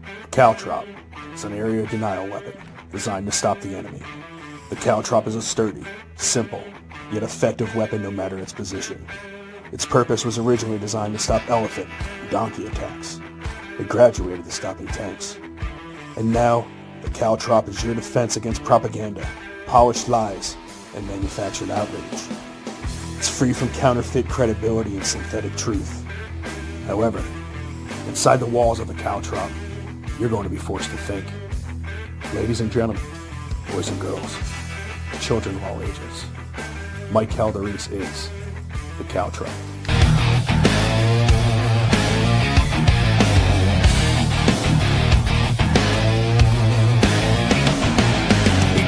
A caltrop is an area denial weapon designed to stop the enemy. The caltrop is a sturdy, simple, yet effective weapon no matter its position. Its purpose was originally designed to stop elephant and donkey attacks. It graduated to stopping tanks. And now, the caltrop is your defense against propaganda, polished lies, and manufactured outrage. It's free from counterfeit credibility and synthetic truth. However, inside the walls of the caltrop, you're going to be forced to think. Ladies and gentlemen, boys and girls, children of all ages, Mike Calderese is the caltrop.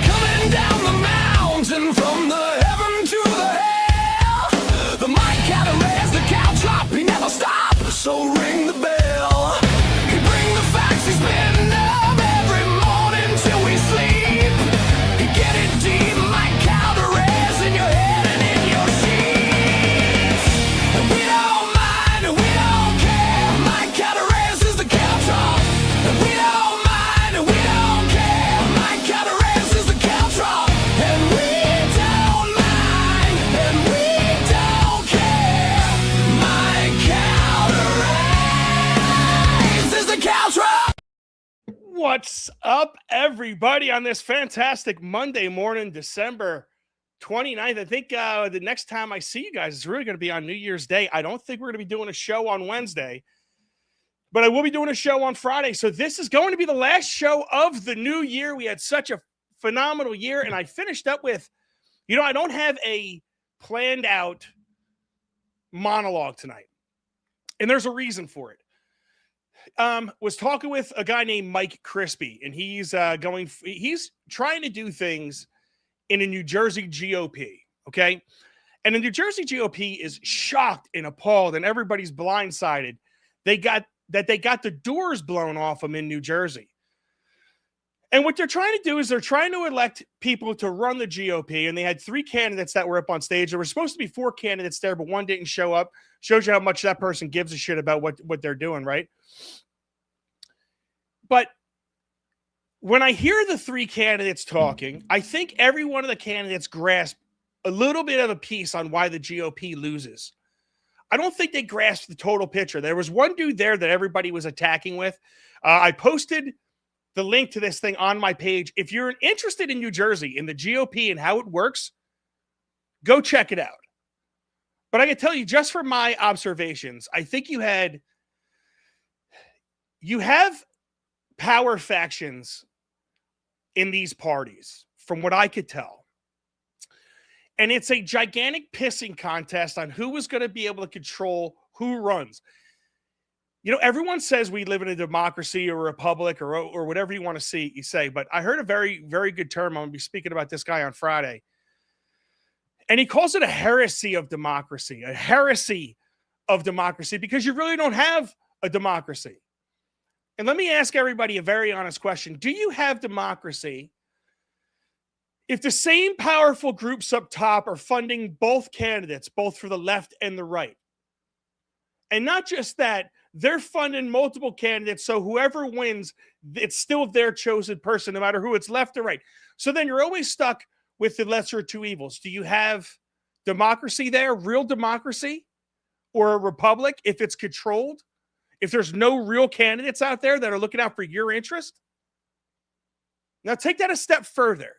Coming down the mountain from the heaven to the hell, the Mike Calderese, the caltrop, he never stops, so ring the bell. He bring the facts, he spin up every morning till we sleep. He get it deep, Mike Calderese, in your head and in your sheets. And we don't mind, and we don't care, Mike Calderese is the caltrop. And we don't mind, and we don't care, Mike Calderese is the caltrop. And we don't mind, and we don't care, Mike Calderese is the caltrop. What's up, everybody, on this fantastic Monday morning, December 29th? I think the next time I see you guys is really going to be on New Year's Day. I don't think we're going to be doing a show on Wednesday, but I will be doing a show on Friday. So this is going to be the last show of the new year. We had such a phenomenal year, and I finished up with, I don't have a planned out monologue tonight, and there's a reason for it. Was talking with a guy named Mike Crispy, and he's trying to do things in a New Jersey GOP, okay? And the New Jersey GOP is shocked and appalled, and everybody's blindsided. They got the doors blown off them in New Jersey. And what they're trying to do is they're trying to elect people to run the GOP, and they had 3 candidates that were up on stage. There were supposed to be 4 candidates there, but one didn't show up. Shows you how much that person gives a shit about what they're doing, right? But when I hear the 3 candidates talking, I think every one of the candidates grasp a little bit of a piece on why the GOP loses. I don't think they grasp the total picture. There was one dude there that everybody was attacking with. I posted the link to this thing on my page. If you're interested in New Jersey, in the GOP and how it works, go check it out. But I can tell you, just from my observations, I think you have power factions in these parties, from what I could tell. And it's a gigantic pissing contest on who is going to be able to control who runs. Everyone says we live in a democracy or a republic or whatever you want to say, but I heard a very, very good term. I'm going to be speaking about this guy on Friday. And he calls it a heresy of democracy, because you really don't have a democracy. And let me ask everybody a very honest question. Do you have democracy if the same powerful groups up top are funding both candidates, both for the left and the right? And not just that, they're funding multiple candidates, so whoever wins, it's still their chosen person, no matter who it's left or right. So then you're always stuck with the lesser of 2 evils. Do you have democracy there, real democracy, or a republic if it's controlled? If there's no real candidates out there that are looking out for your interest? Now take that a step further.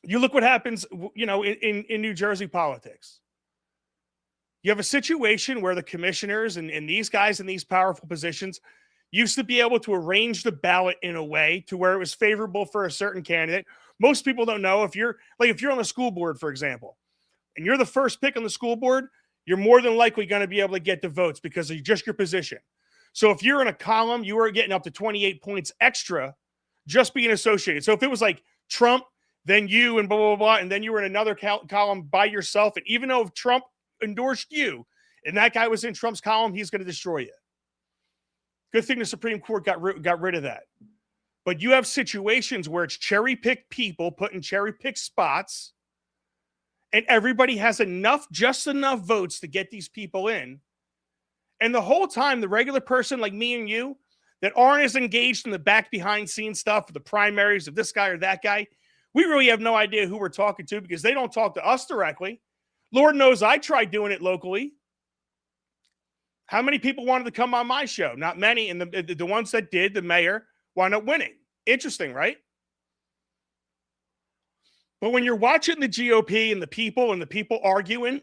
You look what happens, in New Jersey politics. You have a situation where the commissioners and these guys in these powerful positions used to be able to arrange the ballot in a way to where it was favorable for a certain candidate. Most people don't know, if you're on the school board, for example, and you're the first pick on the school board, you're more than likely going to be able to get the votes because of just your position. So if you're in a column, you are getting up to 28 points extra just being associated. So if it was like Trump, then you and blah, blah, blah, and then you were in another column by yourself, and even though Trump endorsed you and that guy was in Trump's column, he's going to destroy you. Good thing the Supreme Court got rid of that. But you have situations where it's cherry-picked people put in cherry-picked spots, and everybody has just enough votes to get these people in. And the whole time, the regular person like me and you, that aren't as engaged in the back behind scenes stuff, the primaries of this guy or that guy, we really have no idea who we're talking to because they don't talk to us directly. Lord knows I tried doing it locally. How many people wanted to come on my show? Not many. And the ones that did, the mayor wound up winning. Interesting, right? But when you're watching the GOP and the people arguing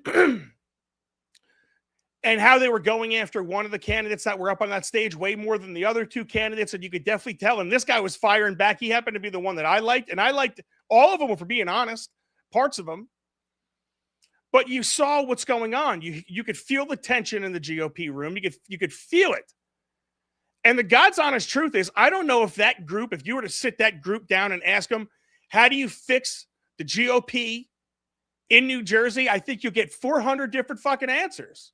and how they were going after one of the candidates that were up on that stage way more than the other two candidates, and you could definitely tell. And this guy was firing back. He happened to be the one that I liked, and I liked all of them, for being honest, parts of them. But you saw what's going on. You could feel the tension in the GOP room. You could feel it. And the God's honest truth is, I don't know if that group, if you were to sit that group down and ask them, how do you fix the GOP in New Jersey? I think you'll get 400 different fucking answers.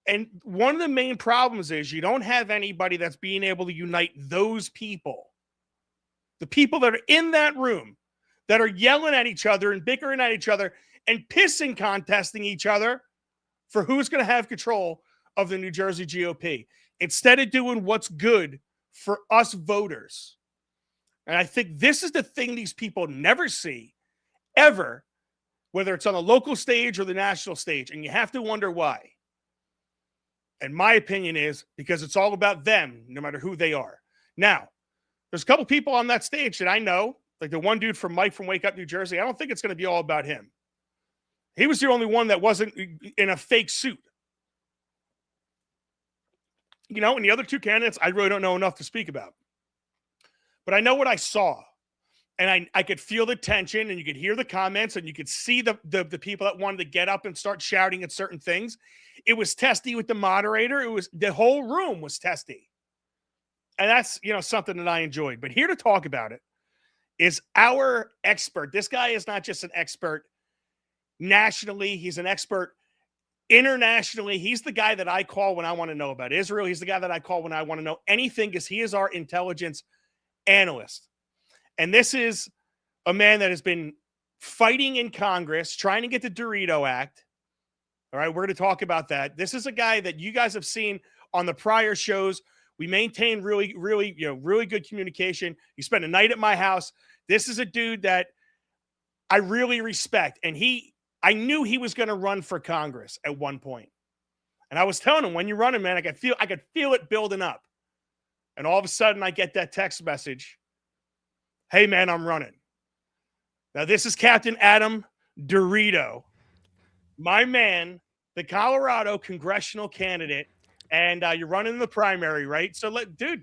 And one of the main problems is you don't have anybody that's being able to unite those people. The people that are in that room that are yelling at each other and bickering at each other and pissing contesting each other for who's going to have control of the New Jersey GOP, instead of doing what's good for us voters. And I think this is the thing these people never see, ever, whether it's on the local stage or the national stage. And you have to wonder why. And my opinion is because it's all about them, no matter who they are. Now, there's a couple people on that stage that I know, like the one dude from Mike from Wake Up, New Jersey. I don't think it's going to be all about him. He was the only one that wasn't in a fake suit. You know, and the other two candidates, I really don't know enough to speak about. But I know what I saw. And I could feel the tension, and you could hear the comments, and you could see the people that wanted to get up and start shouting at certain things. It was testy with the moderator. It was, the whole room was testy. And that's, you know, something that I enjoyed. But here to talk about it is our expert. This guy is not just an expert nationally. He's an expert internationally. He's the guy that I call when I want to know about Israel. He's the guy that I call when I want to know anything, because he is our intelligence analyst. And this is a man that has been fighting in Congress, trying to get the Derito Act. All right, we're going to talk about that. This is a guy that you guys have seen on the prior shows. We maintain really good communication. You spent a night at my house. This is a dude that I really respect. And I knew he was going to run for Congress at one point. And I was telling him, when you're running, man, I could feel it building up. And all of a sudden I get that text message. Hey man, I'm running. Now this is Captain Adam Derito, my man, the Colorado congressional candidate. And you're running in the primary, right? So, dude,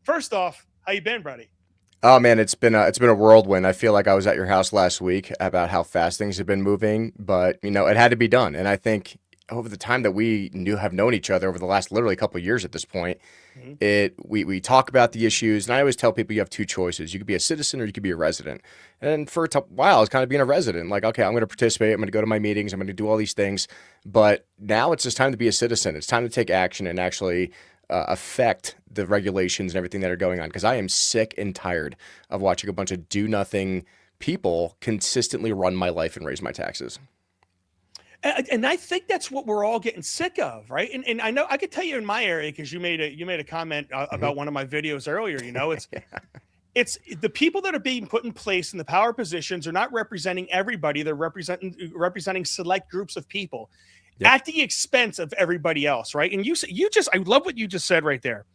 first off, how you been, buddy? Oh man, it's been a whirlwind. I feel like I was at your house last week about how fast things have been moving, but you know, it had to be done. And I think over the time that we have known each other over the last literally couple of years at this point, we talk about the issues, and I always tell people you have two choices. You could be a citizen or you could be a resident. And for a while, I was kind of being a resident, like, okay, I'm going to participate. I'm going to go to my meetings. I'm going to do all these things. But now it's just time to be a citizen. It's time to take action and actually affect the regulations and everything that are going on. Because I am sick and tired of watching a bunch of do-nothing people consistently run my life and raise my taxes. And I think that's what we're all getting sick of, right? And I know I could tell you in my area, because you made a comment about one of my videos earlier. You know, it's it's the people that are being put in place in the power positions are not representing everybody. They're representing select groups of people at the expense of everybody else, right? And I love what you just said right there.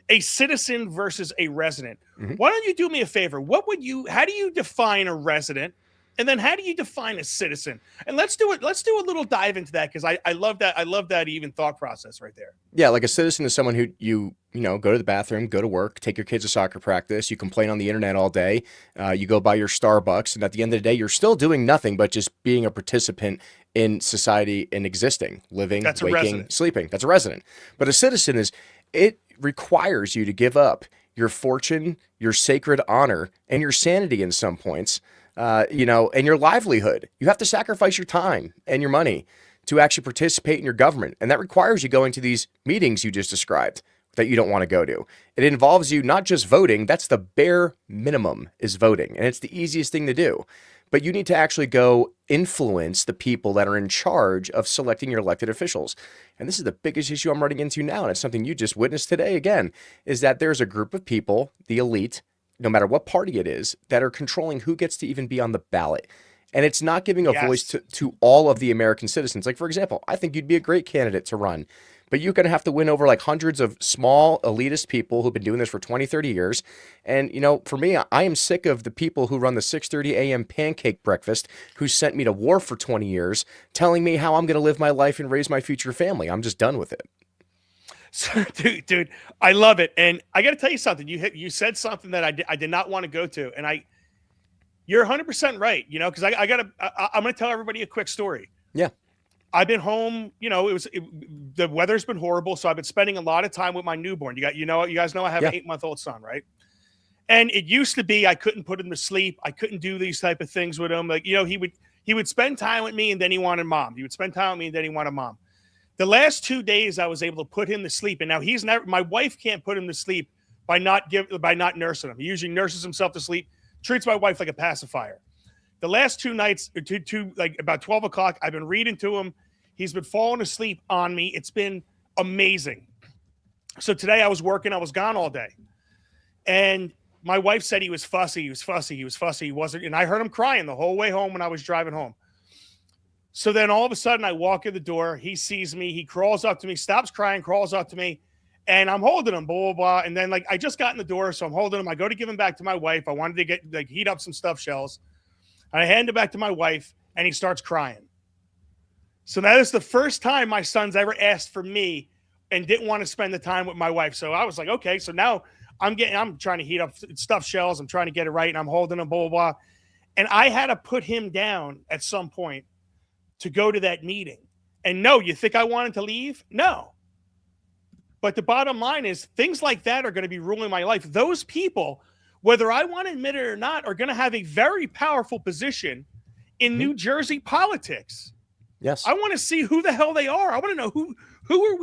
A citizen versus a resident. Why don't you do me a favor? How do you define a resident? And then how do you define a citizen? And let's do it. Let's do a little dive into that, because I love that. I love that even thought process right there. Yeah, like a citizen is someone who you go to the bathroom, go to work, take your kids to soccer practice, you complain on the internet all day, you go buy your Starbucks, and at the end of the day, you're still doing nothing but just being a participant in society and existing, living, waking, sleeping. That's a resident. But a citizen it requires you to give up your fortune, your sacred honor, and your sanity in some points. And your livelihood. You have to sacrifice your time and your money to actually participate in your government. And that requires you going to these meetings you just described that you don't want to go to. It involves you not just voting. That's the bare minimum, is voting. And it's the easiest thing to do. but you need to actually go influence the people that are in charge of selecting your elected officials. And this is the biggest issue I'm running into now, and it's something you just witnessed today again, is that there's a group of people, the elite, no matter what party it is, that are controlling who gets to even be on the ballot. And it's not giving a voice to all of the American citizens. Like, for example, I think you'd be a great candidate to run, but you're going to have to win over like hundreds of small elitist people who've been doing this for 20, 30 years. And, you know, for me, I am sick of the people who run the 6:30 a.m. pancake breakfast who sent me to war for 20 years telling me how I'm going to live my life and raise my future family. I'm just done with it. So, dude, I love it. And I got to tell you something. You said something that I did not want to go to. And you're 100% right, you know, because I'm going to tell everybody a quick story. Yeah. I've been home, you know, the weather's been horrible. So I've been spending a lot of time with my newborn. You guys know I have an 8-month-old son, right? And it used to be, I couldn't put him to sleep. I couldn't do these type of things with him. Like, you know, he would spend time with me and then he wanted mom. He would spend time with me and then he wanted mom. The last 2 days I was able to put him to sleep. And now my wife can't put him to sleep by not nursing him. He usually nurses himself to sleep, treats my wife like a pacifier. The last 2 nights, like about 12 o'clock, I've been reading to him. He's been falling asleep on me. It's been amazing. So today I was working. I was gone all day. And my wife said he was fussy. He was fussy. He was fussy. He wasn't. And I heard him crying the whole way home when I was driving home. So then all of a sudden I walk in the door. He sees me. He crawls up to me, stops crying, crawls up to me. And I'm holding him, blah, blah, blah. And then like I just got in the door. So I'm holding him. I go to give him back to my wife. I wanted to heat up some stuffed shells. And I hand it back to my wife and he starts crying. So that is the first time my son's ever asked for me and didn't want to spend the time with my wife. So I was like, okay, so now I'm trying to heat up stuffed shells. I'm trying to get it right. And I'm holding him, blah, blah, blah. And I had to put him down at some point to go to that meeting. And no, you think I wanted to leave? No. But the bottom line is things like that are going to be ruling my life. Those people, whether I want to admit it or not, are going to have a very powerful position in New Jersey politics. Yes. I want to see who the hell they are. I want to know who are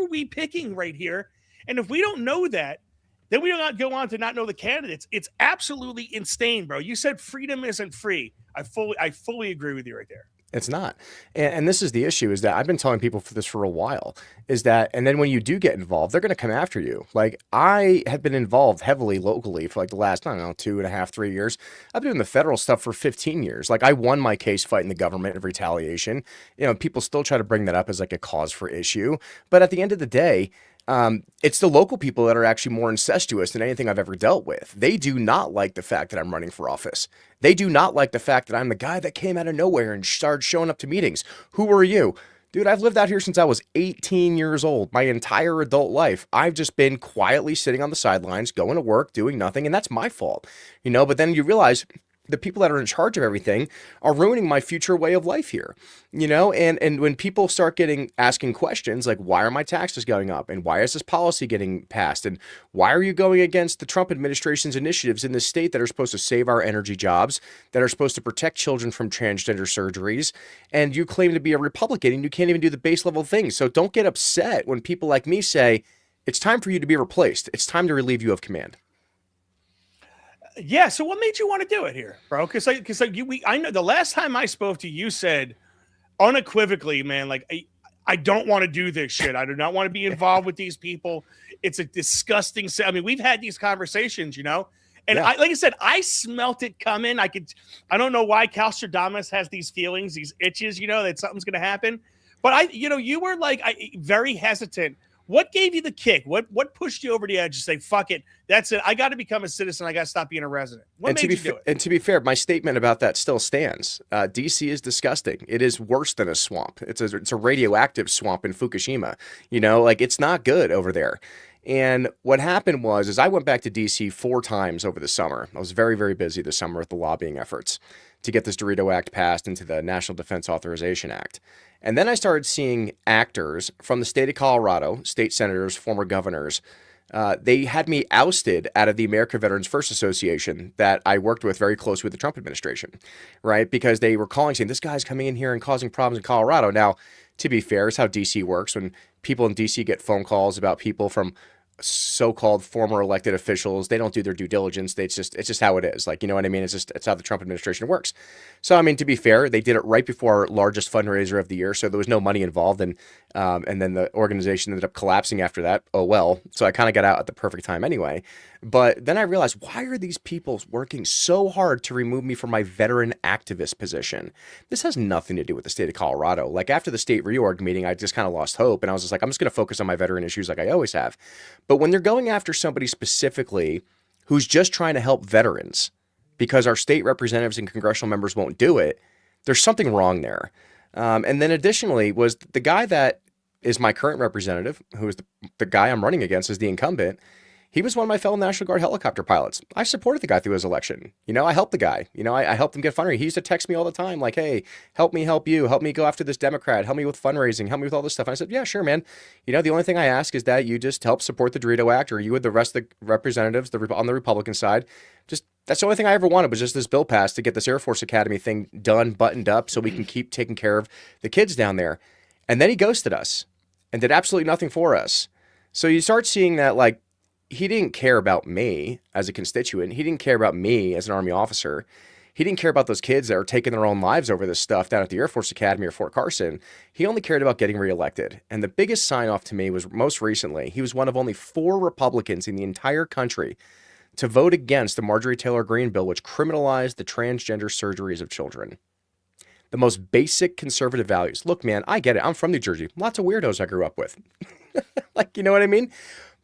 we picking right here? And if we don't know that, then we don't go on to not know the candidates. It's absolutely insane, bro. You said freedom isn't free. I fully agree with you right there. It's not. And this is the issue, is that I've been telling people for this for a while, is that, and then when you do get involved, they're going to come after you. Like, I have been involved heavily locally for like the last, I don't know, 2.5, 3 years. I've been doing the federal stuff for 15 years. Like, I won my case fighting the government of retaliation. You know, people still try to bring that up as like a cause for issue. But at the end of the day, it's the local people that are actually more incestuous than anything I've ever dealt with. They do not like the fact that I'm running for office. They do not like the fact that I'm the guy that came out of nowhere and started showing up to meetings. Who are you? Dude, I've lived out here since I was 18 years old. My entire adult life, I've just been quietly sitting on the sidelines, going to work, doing nothing, and that's my fault. You know, but then you realize the people that are in charge of everything are ruining my future way of life here, you know? And when people start asking questions like, why are my taxes going up? And why is this policy getting passed? And why are you going against the Trump administration's initiatives in this state that are supposed to save our energy jobs, that are supposed to protect children from transgender surgeries? And you claim to be a Republican and you can't even do the base level things. So don't get upset when people like me say, it's time for you to be replaced. It's time to relieve you of command. Yeah. So what made you want to do it here, bro? Because I know the last time I spoke to you, said unequivocally, man, like I don't want to do this shit. I do not want to be involved with these people. It's a disgusting. I mean, we've had these conversations, you know, and like I said, I smelt it coming. I don't know why Calstradamus has these feelings, these itches, you know, that something's going to happen. But you were like very hesitant. What gave you the kick? What pushed you over the edge to say, fuck it, that's it, I got to become a citizen, I got to stop being a resident? What made you do it? And to be fair, my statement about that still stands. DC is disgusting. It is worse than a swamp. It's a radioactive swamp in Fukushima. You know, like, it's not good over there. And what happened is I went back to DC 4 times over the summer. I was very, very busy this summer with the lobbying efforts to get this Derito Act passed into the National Defense Authorization Act. And then I started seeing actors from the state of Colorado, state senators, former governors. They had me ousted out of the American Veterans First Association that I worked with very closely with the Trump administration, right? Because they were calling saying, this guy's coming in here and causing problems in Colorado. Now, to be fair, it's how DC works. When people in DC get phone calls about people from so-called former elected officials, they don't do their due diligence. It's just how it is. Like, you know what I mean? It's how the Trump administration works. So, I mean, to be fair, they did it right before our largest fundraiser of the year. So there was no money involved. And then the organization ended up collapsing after that. Oh, well. So I kind of got out at the perfect time anyway. But then I realized, why are these people working so hard to remove me from my veteran activist position? This has nothing to do with the state of Colorado. Like, after the state reorg meeting, I just kind of lost hope. And I was just like, I'm just going to focus on my veteran issues like I always have. But when they're going after somebody specifically who's just trying to help veterans because our state representatives and congressional members won't do it, there's something wrong there. And then additionally was the guy that is my current representative, who is the guy I'm running against as the incumbent. He was one of my fellow National Guard helicopter pilots. I supported the guy through his election. You know, I helped the guy. You know, I helped him get fundraising. He used to text me all the time, like, hey, help me help you. Help me go after this Democrat. Help me with fundraising. Help me with all this stuff. And I said, yeah, sure, man. You know, the only thing I ask is that you just help support the Derito Act, or you with the rest of the representatives on the Republican side. Just, that's the only thing I ever wanted, was just this bill passed to get this Air Force Academy thing done, buttoned up, so we can keep taking care of the kids down there. And then he ghosted us and did absolutely nothing for us. So you start seeing that, like, he didn't care about me as a constituent. He didn't care about me as an Army officer. He didn't care about those kids that are taking their own lives over this stuff down at the Air Force Academy or Fort Carson. He only cared about getting reelected. And the biggest sign off to me was most recently, he was one of only 4 Republicans in the entire country to vote against the Marjorie Taylor Greene bill, which criminalized the transgender surgeries of children. The most basic conservative values. Look, man, I get it. I'm from New Jersey. Lots of weirdos I grew up with. Like, you know what I mean?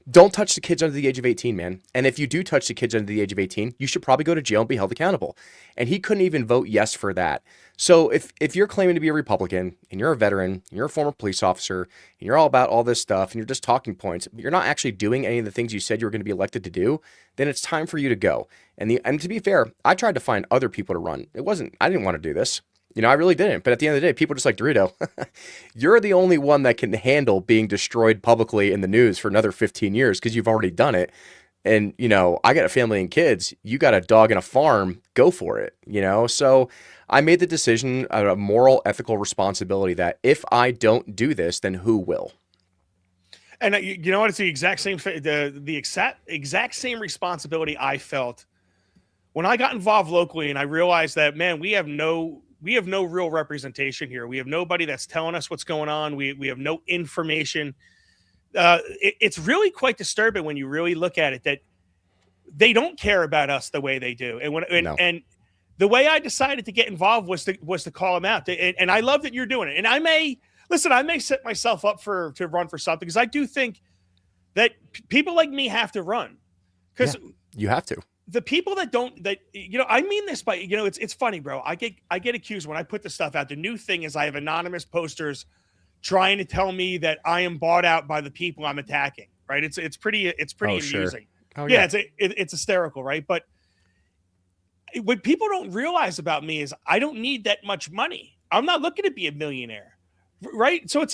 Don't touch the kids under the age of 18, man. And if you do touch the kids under the age of 18, you should probably go to jail and be held accountable. And he couldn't even vote yes for that. So if you're claiming to be a Republican and you're a veteran, and you're a former police officer, and you're all about all this stuff, and you're just talking points, but you're not actually doing any of the things you said you were going to be elected to do, then it's time for you to go. And to be fair, I tried to find other people to run. I didn't want to do this. You know, I really didn't. But at the end of the day, people just like, Derito, you're the only one that can handle being destroyed publicly in the news for another 15 years because you've already done it. And, you know, I got a family and kids. You got a dog and a farm. Go for it, you know? So I made the decision, a moral, ethical responsibility that if I don't do this, then who will? And you know what? It's the exact same, the exact same responsibility I felt when I got involved locally, and I realized that, man, we have no real representation here. We have nobody that's telling us what's going on. We have no information. It's really quite disturbing when you really look at it, that they don't care about us the way they do. And the way I decided to get involved was to call them out. And I love that you're doing it. And I may set myself up to run for something, because I do think that people like me have to run, because you have to. The people that don't, I mean this by, it's funny, bro. I get accused when I put this stuff out. The new thing is I have anonymous posters trying to tell me that I am bought out by the people I'm attacking. Right? It's pretty amusing. Sure. Oh, yeah. It's hysterical, right? But what people don't realize about me is I don't need that much money. I'm not looking to be a millionaire, right? So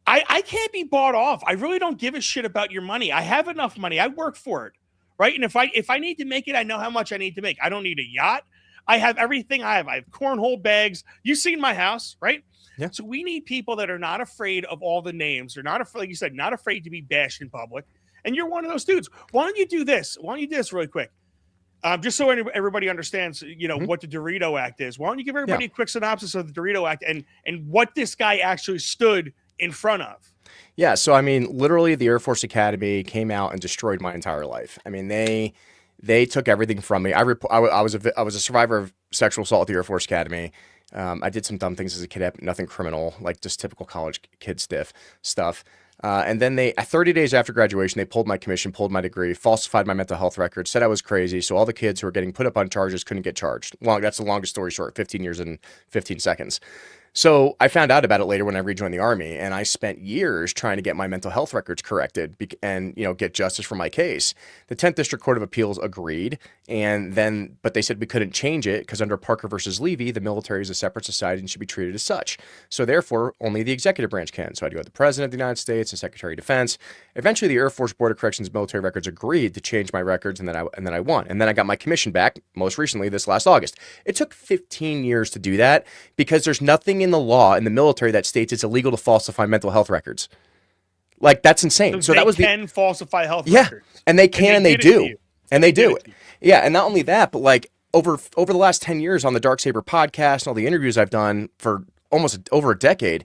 I can't be bought off. I really don't give a shit about your money. I have enough money. I work for it. Right. And if I need to make it, I know how much I need to make. I don't need a yacht. I have everything I have. I have cornhole bags. You've seen my house, right? Yeah. So we need people that are not afraid of all the names. They're not afraid, like you said, not afraid to be bashed in public. And you're one of those dudes. Why don't you do this? Why don't you do this really quick? Just so everybody understands, what the Derito Act is. Why don't you give everybody a quick synopsis of the Derito Act and what this guy actually stood in front of? Yeah, so I mean, literally, the Air Force Academy came out and destroyed my entire life. I mean, they took everything from me. I was a survivor of sexual assault at the Air Force Academy. I did some dumb things as a kid, nothing criminal, like just typical college kid stuff. And then 30 days after graduation, they pulled my commission, pulled my degree, falsified my mental health record, said I was crazy. So all the kids who were getting put up on charges couldn't get charged. Well, that's the longest story short, 15 years and 15 seconds. So I found out about it later when I rejoined the Army, and I spent years trying to get my mental health records corrected and get justice for my case. The 10th District Court of Appeals agreed, but they said we couldn't change it because under Parker versus Levy, the military is a separate society and should be treated as such. So therefore, only the executive branch can. So I had to go to the President of the United States and Secretary of Defense. Eventually, the Air Force Board of Corrections military records agreed to change my records, and then I won. And then I got my commission back, most recently this last August. It took 15 years to do that because there's nothing in the law in the military that states it's illegal to falsify mental health records. Like, that's insane. So they that was can falsify health yeah, records. and they can and they did it to do. you. And they did do. it to you. Yeah, and not only that, but like over the last 10 years on the Darksaber podcast and all the interviews I've done for almost over a decade,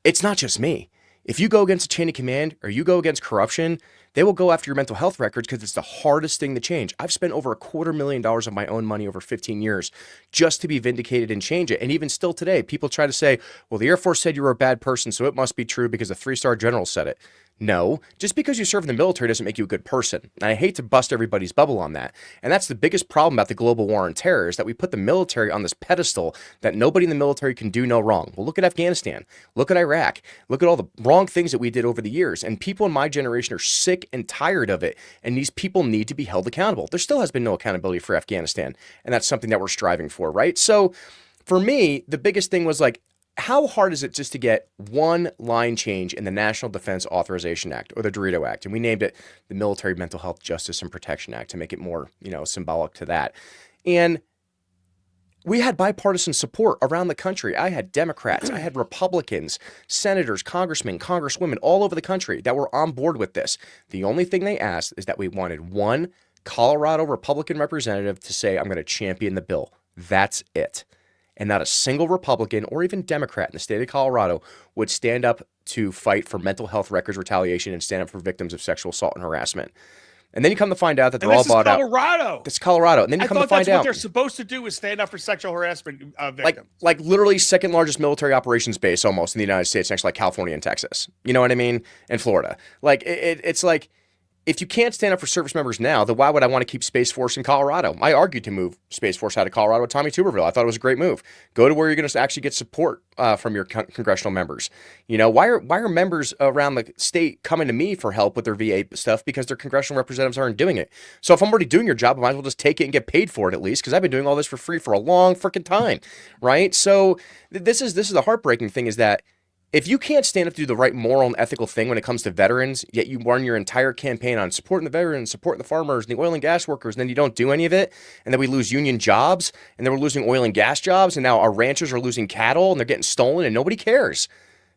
it's not just me. If you go against a chain of command or you go against corruption, they will go after your mental health records because it's the hardest thing to change. I've spent over $250,000 of my own money over 15 years just to be vindicated and change it. And even still today, people try to say, well, the Air Force said you were a bad person, so it must be true because a 3-star general said it. No, just because you serve in the military doesn't make you a good person. And I hate to bust everybody's bubble on that. And that's the biggest problem about the global war on terror is that we put the military on this pedestal that nobody in the military can do no wrong. Well, look at Afghanistan. Look at Iraq. Look at all the wrong things that we did over the years. And people in my generation are sick and tired of it. And these people need to be held accountable. There still has been no accountability for Afghanistan. And that's something that we're striving for, right? So for me, the biggest thing was like, how hard is it just to get one line change in the National Defense Authorization Act or the Derito Act? And we named it the Military Mental Health Justice and Protection Act to make it more, symbolic to that. And we had bipartisan support around the country. I had Democrats, I had Republicans, senators, congressmen, congresswomen all over the country that were on board with this. The only thing they asked is that we wanted one Colorado Republican representative to say, I'm going to champion the bill. That's it. And not a single Republican or even Democrat in the state of Colorado would stand up to fight for mental health records retaliation and stand up for victims of sexual assault and harassment. And then you come to find out that they're all bought out. Colorado. It's Colorado. And then you come to find that's what out they're supposed to do is stand up for sexual harassment victims. like literally second largest military operations base almost in the United States, next to like California and Texas. You know what I mean? And Florida. Like it's like, if you can't stand up for service members now, then why would I want to keep Space Force in Colorado? I argued to move Space Force out of Colorado with Tommy Tuberville. I thought it was a great move. Go to where you're going to actually get support from your congressional members. Why are members around the state coming to me for help with their VA stuff because their congressional representatives aren't doing it? So if I'm already doing your job, I might as well just take it and get paid for it at least because I've been doing all this for free for a long freaking time, right? So this is the heartbreaking thing is that if you can't stand up to do the right moral and ethical thing when it comes to veterans, yet you run your entire campaign on supporting the veterans, supporting the farmers, and the oil and gas workers, and then you don't do any of it, and then we lose union jobs, and then we're losing oil and gas jobs, and now our ranchers are losing cattle, and they're getting stolen, and nobody cares.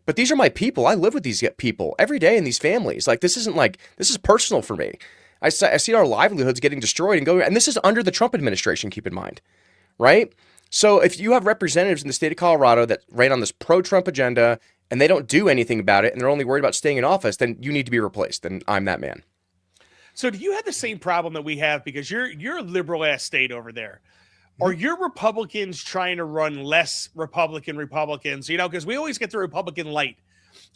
But these are my people. I live with these people every day in these families. Like, this is personal for me. I see our livelihoods getting destroyed and this is under the Trump administration, keep in mind, right? So if you have representatives in the state of Colorado that ran on this pro-Trump agenda and they don't do anything about it and they're only worried about staying in office, then you need to be replaced. And I'm that man. So do you have the same problem that we have? Because you're a liberal ass state over there. Are your Republicans trying to run less Republicans? Because we always get the Republican light.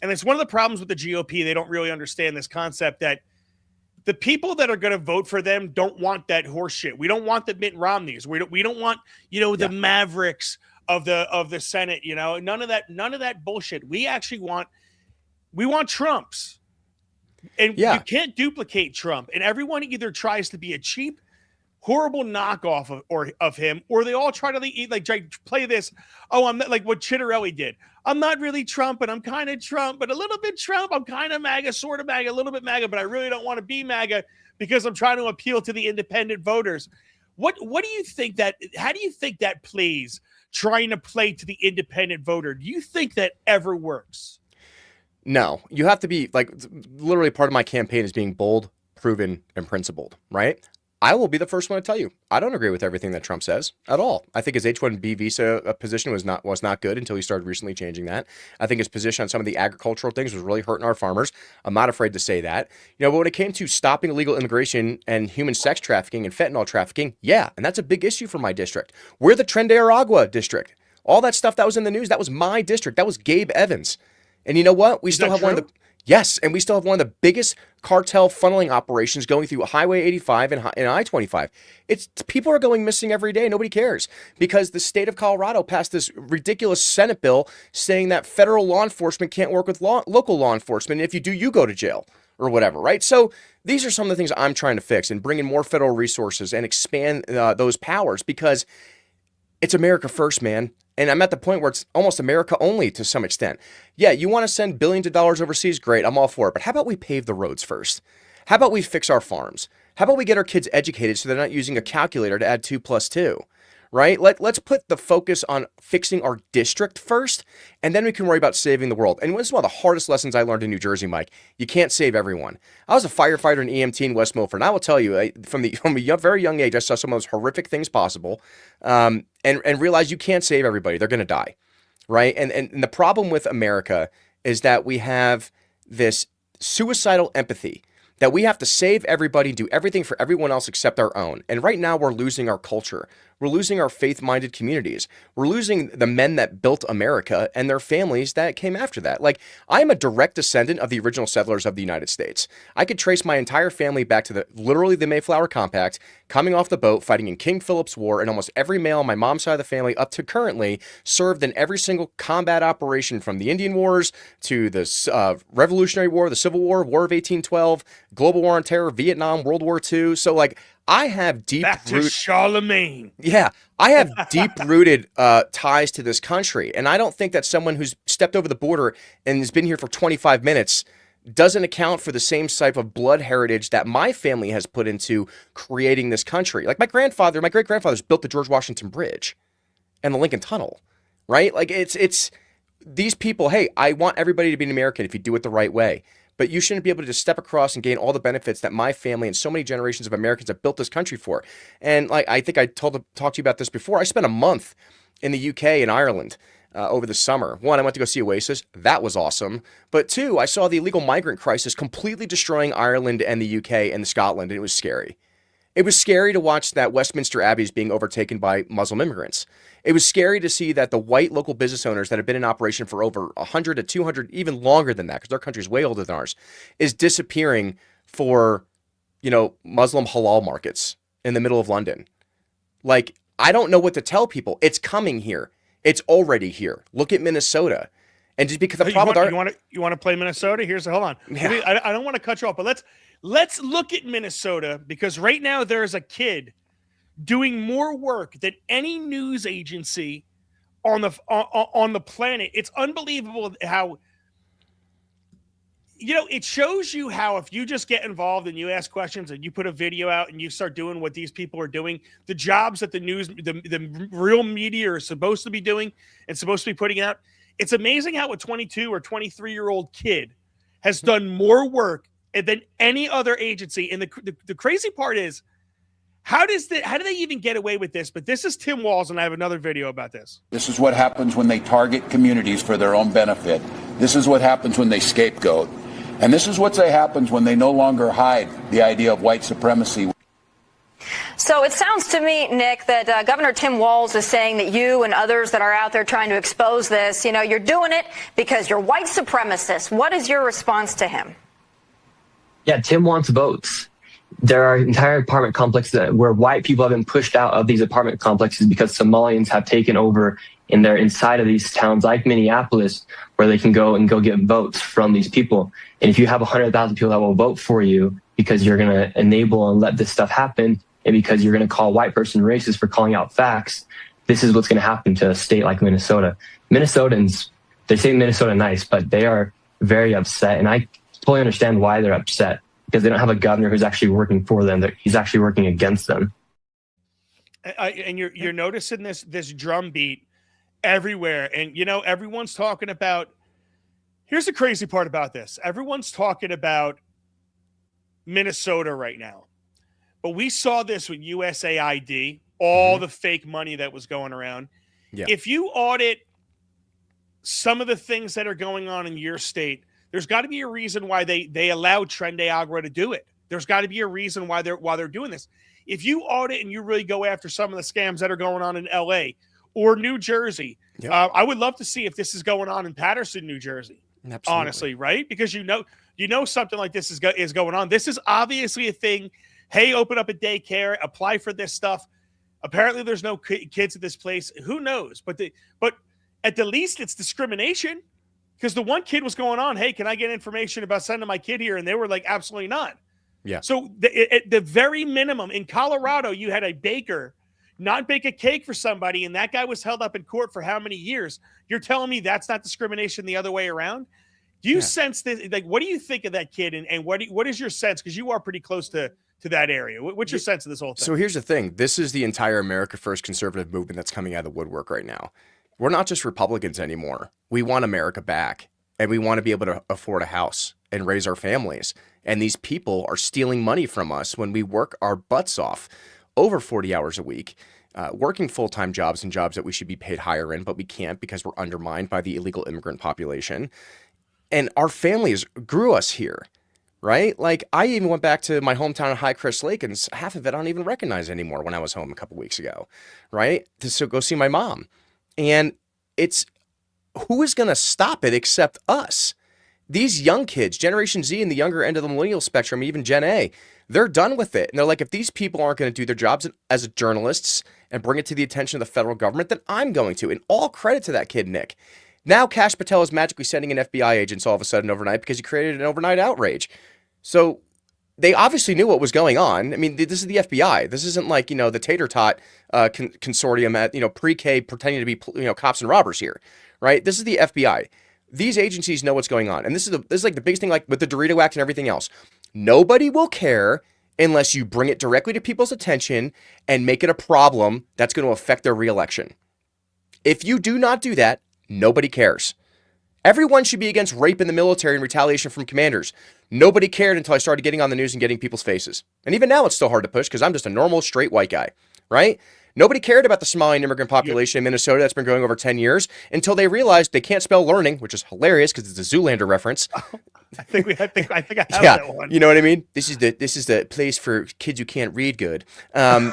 And it's one of the problems with the GOP. They don't really understand this concept that the people that are going to vote for them don't want that horse shit. We don't want the Mitt Romneys. We don't want, the Mavericks of the Senate, none of that bullshit. We actually want Trumps. And you can't duplicate Trump. And everyone either tries to be a cheap, horrible knockoff of him, or they all try to play this. Oh, I'm not, like what Chitterelli did. I'm not really Trump, and I'm kind of Trump, but a little bit Trump. I'm kind of MAGA, sort of MAGA, a little bit MAGA, but I really don't want to be MAGA because I'm trying to appeal to the independent voters. What do you think that? How do you think that plays? Trying to play to the independent voter. Do you think that ever works? No, you have to be literally part of my campaign is being bold, proven, and principled, right? I will be the first one to tell you, I don't agree with everything that Trump says at all. I think his H-1B visa position was not good until he started recently changing that. I think his position on some of the agricultural things was really hurting our farmers. I'm not afraid to say that. But when it came to stopping illegal immigration and human sex trafficking and fentanyl trafficking, yeah, and that's a big issue for my district. We're the Tren de Aragua district. All that stuff that was in the news, that was my district. That was Gabe Evans. And you know what? We still have one of the... Yes, and we still have one of the biggest cartel funneling operations going through Highway 85 and I-25. People are going missing every day. Nobody cares because the state of Colorado passed this ridiculous Senate bill saying that federal law enforcement can't work with local law enforcement. And if you do, you go to jail or whatever, right? So these are some of the things I'm trying to fix and bring in more federal resources and expand those powers because it's America first, man. And I'm at the point where it's almost America only to some extent. Yeah, you want to send billions of dollars overseas? Great, I'm all for it. But how about we pave the roads first? How about we fix our farms? How about we get our kids educated so they're not using a calculator to add 2 + 2? right? Let's put the focus on fixing our district first, and then we can worry about saving the world. And this is one of the hardest lessons I learned in New Jersey, Mike. You can't save everyone. I was a firefighter and EMT in West Milford, and I will tell you, from a very young age, I saw some of those horrific things possible, and realized you can't save everybody. They're going to die, right? And the problem with America is that we have this suicidal empathy that we have to save everybody, do everything for everyone else except our own. And right now we're losing our culture. We're losing our faith-minded communities. We're losing the men that built America and their families that came after that. Like, I'm a direct descendant of the original settlers of the United States. I could trace my entire family back to literally the Mayflower Compact, coming off the boat, fighting in King Philip's War, and almost every male on my mom's side of the family up to currently served in every single combat operation, from the Indian Wars to the Revolutionary War, the Civil War, War of 1812, Global War on Terror, Vietnam, World War II. So, like, I have back to Charlemagne. Yeah, I have deep-rooted ties to this country, and I don't think that someone who's stepped over the border and has been here for 25 minutes doesn't account for the same type of blood heritage that my family has put into creating this country. Like, my great-grandfathers built the George Washington Bridge and the Lincoln Tunnel, right? Like, it's these people, hey, I want everybody to be an American if you do it the right way. But you shouldn't be able to just step across and gain all the benefits that my family and so many generations of Americans have built this country for. And like, I think I talked to you about this before. I spent a month in the UK and Ireland over the summer. One, I went to go see Oasis. That was awesome. But two, I saw the illegal migrant crisis completely destroying Ireland and the UK and Scotland, and it was scary. It was scary to watch that Westminster Abbey is being overtaken by Muslim immigrants. It was scary to see that the white local business owners that have been in operation for over 100 to 200, even longer than that, because their country's way older than ours, is disappearing for, Muslim halal markets in the middle of London. Like, I don't know what to tell people. It's coming here. It's already here. Look at Minnesota. And just because the problem you want to play Minnesota? Hold on. Yeah. I don't want to cut you off, but let's look at Minnesota, because right now there is a kid doing more work than any news agency on the planet. It's unbelievable how, it shows you how if you just get involved and you ask questions and you put a video out and you start doing what these people are doing, the jobs that the real media are supposed to be doing and supposed to be putting out. It's amazing how a 22 or 23-year-old kid has done more work than any other agency. And the crazy part is, how do they even get away with this? But this is Tim Walz, and I have another video about this. This is what happens when they target communities for their own benefit. This is what happens when they scapegoat. And this is what happens when they no longer hide the idea of white supremacy. So it sounds to me, Nick, that Governor Tim Walz is saying that you and others that are out there trying to expose this, you're doing it because you're white supremacists. What is your response to him? Yeah, Tim wants votes. There are entire apartment complexes where white people have been pushed out of these apartment complexes because Somalians have taken over, and they're inside of these towns like Minneapolis, where they can go get votes from these people. And if you have 100,000 people that will vote for you because you're going to enable and let this stuff happen, and because you're going to call a white person racist for calling out facts, this is what's going to happen to a state like Minnesota. Minnesotans, they say Minnesota nice, but they are very upset. And I totally understand why they're upset, because they don't have a governor who's actually working for them. He's actually working against them. And you're noticing this drum beat everywhere. And, everyone's talking about, here's the crazy part about this. Everyone's talking about Minnesota right now. But we saw this with USAID, all the fake money that was going around. Yeah. If you audit some of the things that are going on in your state, there's got to be a reason why they allowed Trende Agua to do it. There's got to be a reason why they're doing this. If you audit and you really go after some of the scams that are going on in LA or New Jersey, I would love to see if this is going on in Patterson, New Jersey. Absolutely. Honestly, right? Because you know something like this is going on. This is obviously a thing. Hey, open up a daycare, apply for this stuff. Apparently, there's no kids at this place. Who knows? But at the least, it's discrimination, because the one kid was going on, hey, can I get information about sending my kid here? And they were like, absolutely not. Yeah. So at the very minimum, in Colorado, you had a baker not bake a cake for somebody, and that guy was held up in court for how many years? You're telling me that's not discrimination the other way around? Do you sense this? Like, what do you think of that kid? And what is your sense? Because you are pretty close to to that area. What's your sense of this whole thing? So here's the thing. This is the entire America First conservative movement that's coming out of the woodwork right now. We're not just Republicans anymore. We want America back, and we want to be able to afford a house and raise our families. And these people are stealing money from us when we work our butts off over 40 hours a week, working full-time jobs and jobs that we should be paid higher in, but we can't because we're undermined by the illegal immigrant population. And our families grew us here, right? Like, I even went back to my hometown of High Crest Lake, and half of it I don't even recognize anymore when I was home a couple weeks ago, right? To go see my mom. And it's, who is going to stop it except us? These young kids, Generation Z and the younger end of the millennial spectrum, even Gen A, they're done with it. And they're like, if these people aren't going to do their jobs as journalists and bring it to the attention of the federal government, then I'm going to. And all credit to that kid, Nick. Now Kash Patel is magically sending in FBI agents all of a sudden overnight because he created an overnight outrage. So they obviously knew what was going on. I mean, this is the FBI. This isn't like, the Tater Tot consortium at, pre-K pretending to be, cops and robbers here, right? This is the FBI. These agencies know what's going on. And this is like the biggest thing, like with the Derito Act and everything else. Nobody will care unless you bring it directly to people's attention and make it a problem that's going to affect their reelection. If you do not do that, nobody cares. Everyone should be against rape in the military and retaliation from commanders. Nobody cared until I started getting on the news and getting people's faces. And even now it's still hard to push because I'm just a normal straight white guy, right? Nobody cared about the Somalian immigrant population in Minnesota that's been growing over 10 years until they realized they can't spell learning, which is hilarious because it's a Zoolander reference. I think I have that one. You know what I mean? This is the place for kids who can't read good. And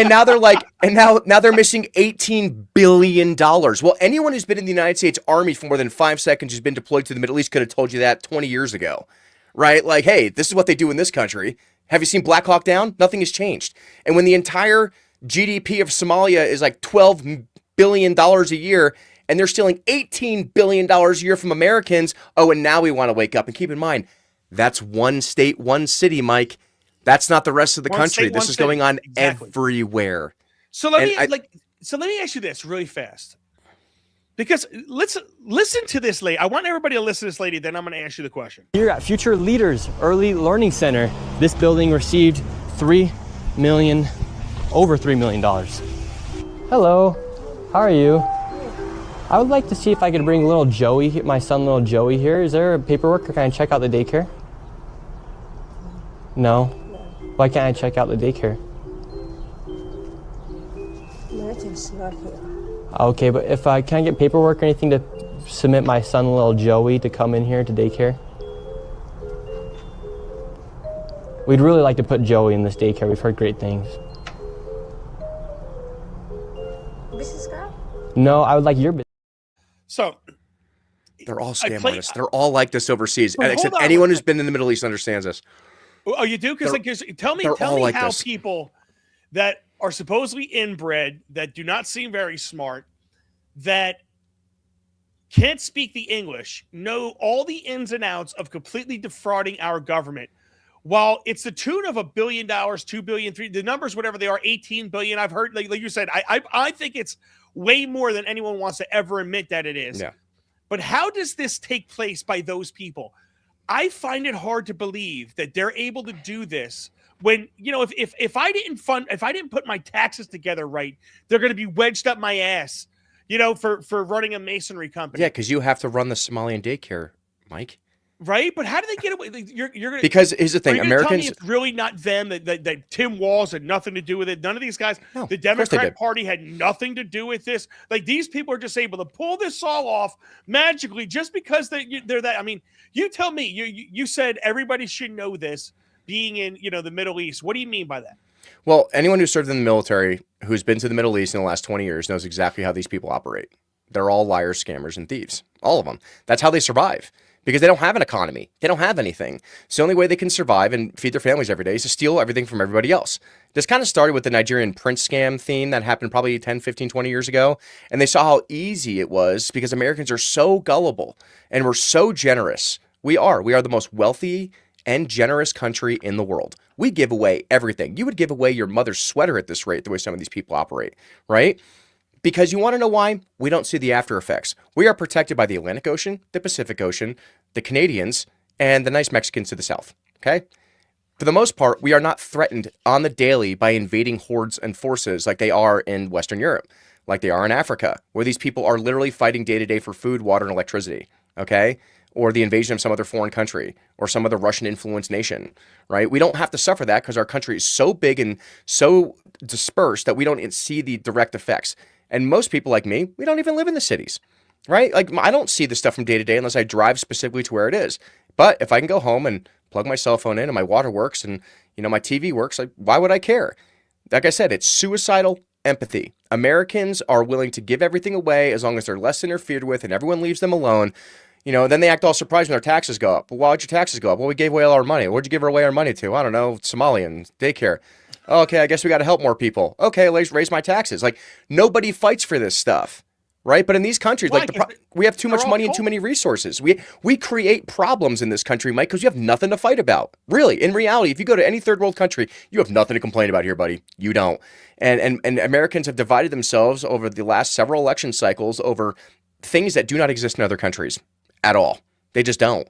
now they're like, now they're missing $18 billion. Well, anyone who's been in the United States Army for more than 5 seconds who's been deployed to the Middle East could have told you that 20 years ago, right? Like, hey, this is what they do in this country. Have you seen Black Hawk Down? Nothing has changed. And when the entire GDP of Somalia is like $12 billion a year, and they're stealing $18 billion a year from Americans, and now we want to wake up. And keep in mind, that's one state, one city, Mike. That's not the rest of the country. This is going on everywhere. So let me ask you this really fast. Because let's listen to this lady. I want everybody to listen to this lady, then I'm going to ask you the question. Here at Future Leaders Early Learning Center, this building received over $3 million. Hello, how are you? I would like to see if I could bring little Joey, my son little Joey here. Is there paperwork or can I check out the daycare? No? Why can't I check out the daycare? It's not here. Okay, but if can I get paperwork or anything to submit my son, little Joey, to come in here to daycare? We'd really like to put Joey in this daycare. We've heard great things. Business card? No, I would like your business. So they're all scam artists. They're all like this overseas. But And except anyone who's been in the Middle East understands this. Oh, you do? Because tell me like how this. people that are supposedly inbred, that do not seem very smart, that can't speak the English, know all the ins and outs of completely defrauding our government. While it's the tune of $1 billion, $2 billion, the numbers, whatever they are, 18 billion. I've heard, like you said, I think it's way more than anyone wants to ever admit that it is. Yeah. But how does this take place by those people? I find it hard to believe that they're able to do this when, if I didn't put my taxes together right, they're going to be wedged up my ass, for running a masonry company. Yeah, because you have to run the Somalian daycare, Mike. Right? But how do they get away? You're gonna, because here's the thing, tell Americans. me it's really not them, that Tim Walz had nothing to do with it. None of these guys, No, the of course they Democrat did. Party had nothing to do with this. Like, these people are just able to pull this all off magically just because they're that. I mean, you tell me, you said everybody should know this being in, the Middle East. What do you mean by that? Well, anyone who served in the military who's been to the Middle East in the last 20 years knows exactly how these people operate. They're all liars, scammers, and thieves. All of them. That's how they survive. Because they don't have an economy. They don't have anything. So the only way they can survive and feed their families every day is to steal everything from everybody else. This kind of started with the Nigerian prince scam theme that happened probably 10, 15, 20 years ago. And they saw how easy it was because Americans are so gullible and we're so generous. We are the most wealthy and generous country in the world. We give away everything. You would give away your mother's sweater at this rate, the way some of these people operate, right? Because you want to know why? We don't see the after effects. We are protected by the Atlantic Ocean, the Pacific Ocean, the Canadians, and the nice Mexicans to the south. Okay? For the most part, we are not threatened on the daily by invading hordes and forces like they are in Western Europe, like they are in Africa, where these people are literally fighting day to day for food, water, and electricity. Okay? Or the invasion of some other foreign country or some other Russian influenced nation, right? We don't have to suffer that because our country is so big and so dispersed that we don't see the direct effects. And most people like me, we don't even live in the cities, right? Like I don't see the stuff from day to day unless I drive specifically to where it is. But if I can go home and plug my cell phone in and my water works and, my TV works, like, why would I care? Like I said, it's suicidal empathy. Americans are willing to give everything away as long as they're less interfered with and everyone leaves them alone. Then they act all surprised when their taxes go up. Well, why'd your taxes go up? Well, we gave away all our money. Where'd you give away our money to? I don't know, Somalian daycare. Oh, okay, I guess we got to help more people. Okay, let's raise my taxes. Like, nobody fights for this stuff, right? But in these countries, Why? We have too much money and too many resources. We create problems in this country, Mike, because you have nothing to fight about. Really, in reality, if you go to any third world country, you have nothing to complain about here, buddy. You don't. And Americans have divided themselves over the last several election cycles over things that do not exist in other countries at all. They just don't,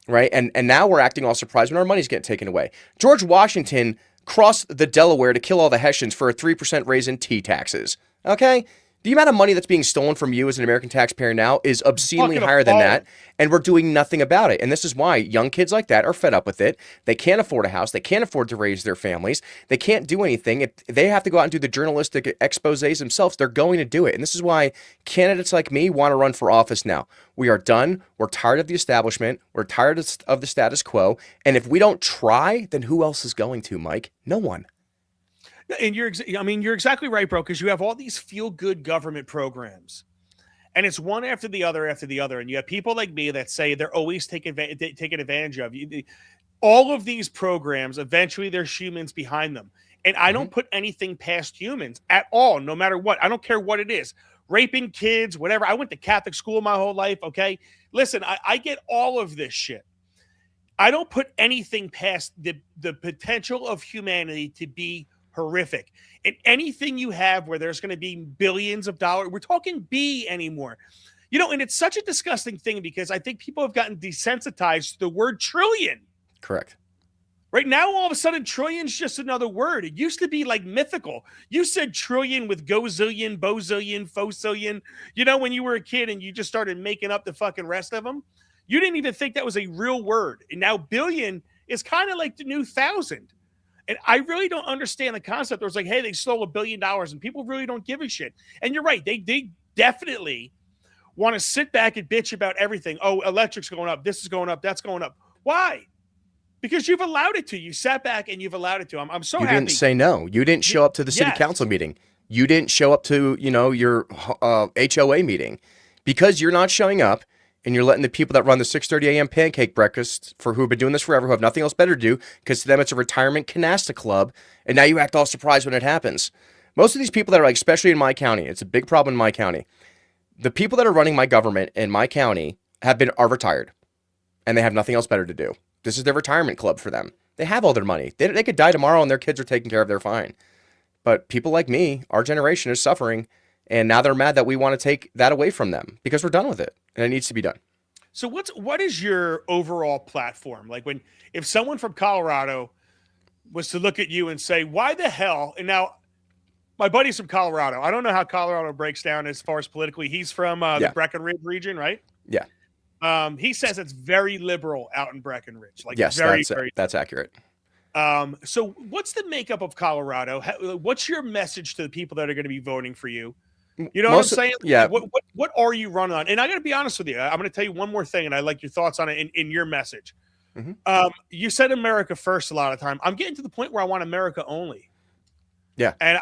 right? And now we're acting all surprised when our money's getting taken away. George Washington crossed the Delaware to kill all the Hessians for a 3% raise in tea taxes, okay? The amount of money that's being stolen from you as an American taxpayer now is obscenely higher than that, and we're doing nothing about it. And this is why young kids like that are fed up with it. They can't afford a house. They can't afford to raise their families. They can't do anything. If they have to go out and do the journalistic exposés themselves, they're going to do it. And this is why candidates like me want to run for office now. We are done. We're tired of the establishment. We're tired of the status quo. And if we don't try, then who else is going to, Mike? No one. And you're exactly right, bro, because you have all these feel-good government programs, and it's one after the other, and you have people like me that say they're always taking advantage of you. All of these programs, eventually there's humans behind them, and I don't put anything past humans at all, no matter what. I don't care what it is. Raping kids, whatever. I went to Catholic school my whole life, okay? Listen, I get all of this shit. I don't put anything past the potential of humanity to be horrific. And anything you have where there's going to be billions of dollars, we're talking B anymore. And it's such a disgusting thing because I think people have gotten desensitized to the word trillion. Correct. Right now, all of a sudden, trillion's just another word. It used to be like mythical. You said trillion with gozillion, bozillion, fosillion, when you were a kid and you just started making up the fucking rest of them. You didn't even think that was a real word. And now billion is kind of like the new thousand. And I really don't understand the concept where it's like, hey, they stole $1 billion and people really don't give a shit. And you're right. They definitely want to sit back and bitch about everything. Oh, electric's going up. This is going up. That's going up. Why? Because you've allowed it to. You sat back and you've allowed it to. I'm so happy. You didn't say no. You didn't show up to the city council meeting. You didn't show up to, your HOA meeting. Because you're not showing up, and you're letting the people that run the 6:30 a.m. pancake breakfast who have been doing this forever, who have nothing else better to do, because to them it's a retirement canasta club, and now you act all surprised when it happens. Most of these people that are especially in my county, it's a big problem in my county. The people that are running my government in my county are retired, and they have nothing else better to do. This is their retirement club for them. They have all their money. They could die tomorrow, and their kids are taken care of. They're fine. But people like me, our generation is suffering, and now they're mad that we want to take that away from them because we're done with it. And it needs to be done. So what is your overall platform? Like if someone from Colorado was to look at you and say, why the hell? And now my buddy's from Colorado. I don't know how Colorado breaks down as far as politically. He's from the Breckenridge region, right? Yeah. He says it's very liberal out in Breckenridge. Like yes, very, that's accurate. So what's the makeup of Colorado? What's your message to the people that are going to be voting for you? You know what I'm saying? Yeah. What are you running on? And I got to be honest with you. I'm going to tell you one more thing, and I'd like your thoughts on it in your message. Mm-hmm. You said America first a lot of time. I'm getting to the point where I want America only. Yeah. And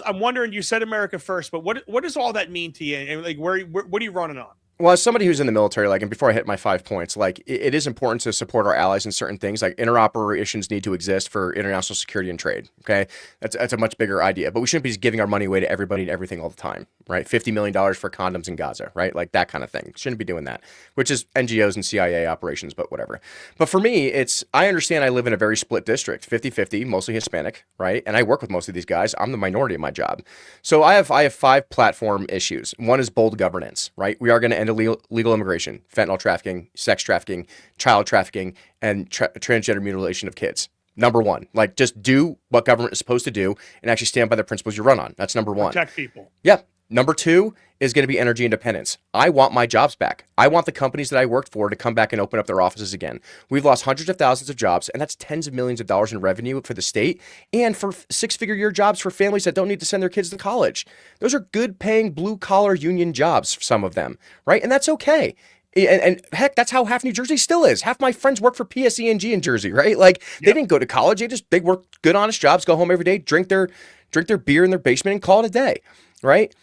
I'm wondering, you said America first, but what does all that mean to you? And like, what are you running on? Well, as somebody who's in the military, and before I hit my 5 points, it is important to support our allies in certain things. Like interoperations need to exist for international security and trade. Okay, that's a much bigger idea. But we shouldn't be just giving our money away to everybody and everything all the time, right? $50 million for condoms in Gaza, right? Like that kind of thing. Shouldn't be doing that, which is NGOs and CIA operations, but whatever. But for me, I understand I live in a very split district, 50-50, mostly Hispanic, right? And I work with most of these guys. I'm the minority in my job. So I have 5 platform issues. One is bold governance, right? We are going to end end illegal immigration, fentanyl trafficking, sex trafficking, child trafficking, and transgender mutilation of kids. Number one, like just do what government is supposed to do and actually stand by the principles you run on. That's number one. Protect people. Yeah. Number two is going to be energy independence. I want my jobs back. I want the companies that I worked for to come back and open up their offices again. We've lost hundreds of thousands of jobs, and that's tens of millions of dollars in revenue for the state and for six-figure year jobs for families that don't need to send their kids to college. Those are good paying blue-collar union jobs for some of them, right? And that's okay. And heck, that's how half New Jersey still is. Half my friends work for PSE&G in Jersey, right? Like they didn't go to college. They work good, honest jobs, go home every day, drink their beer in their basement and call it a day, right?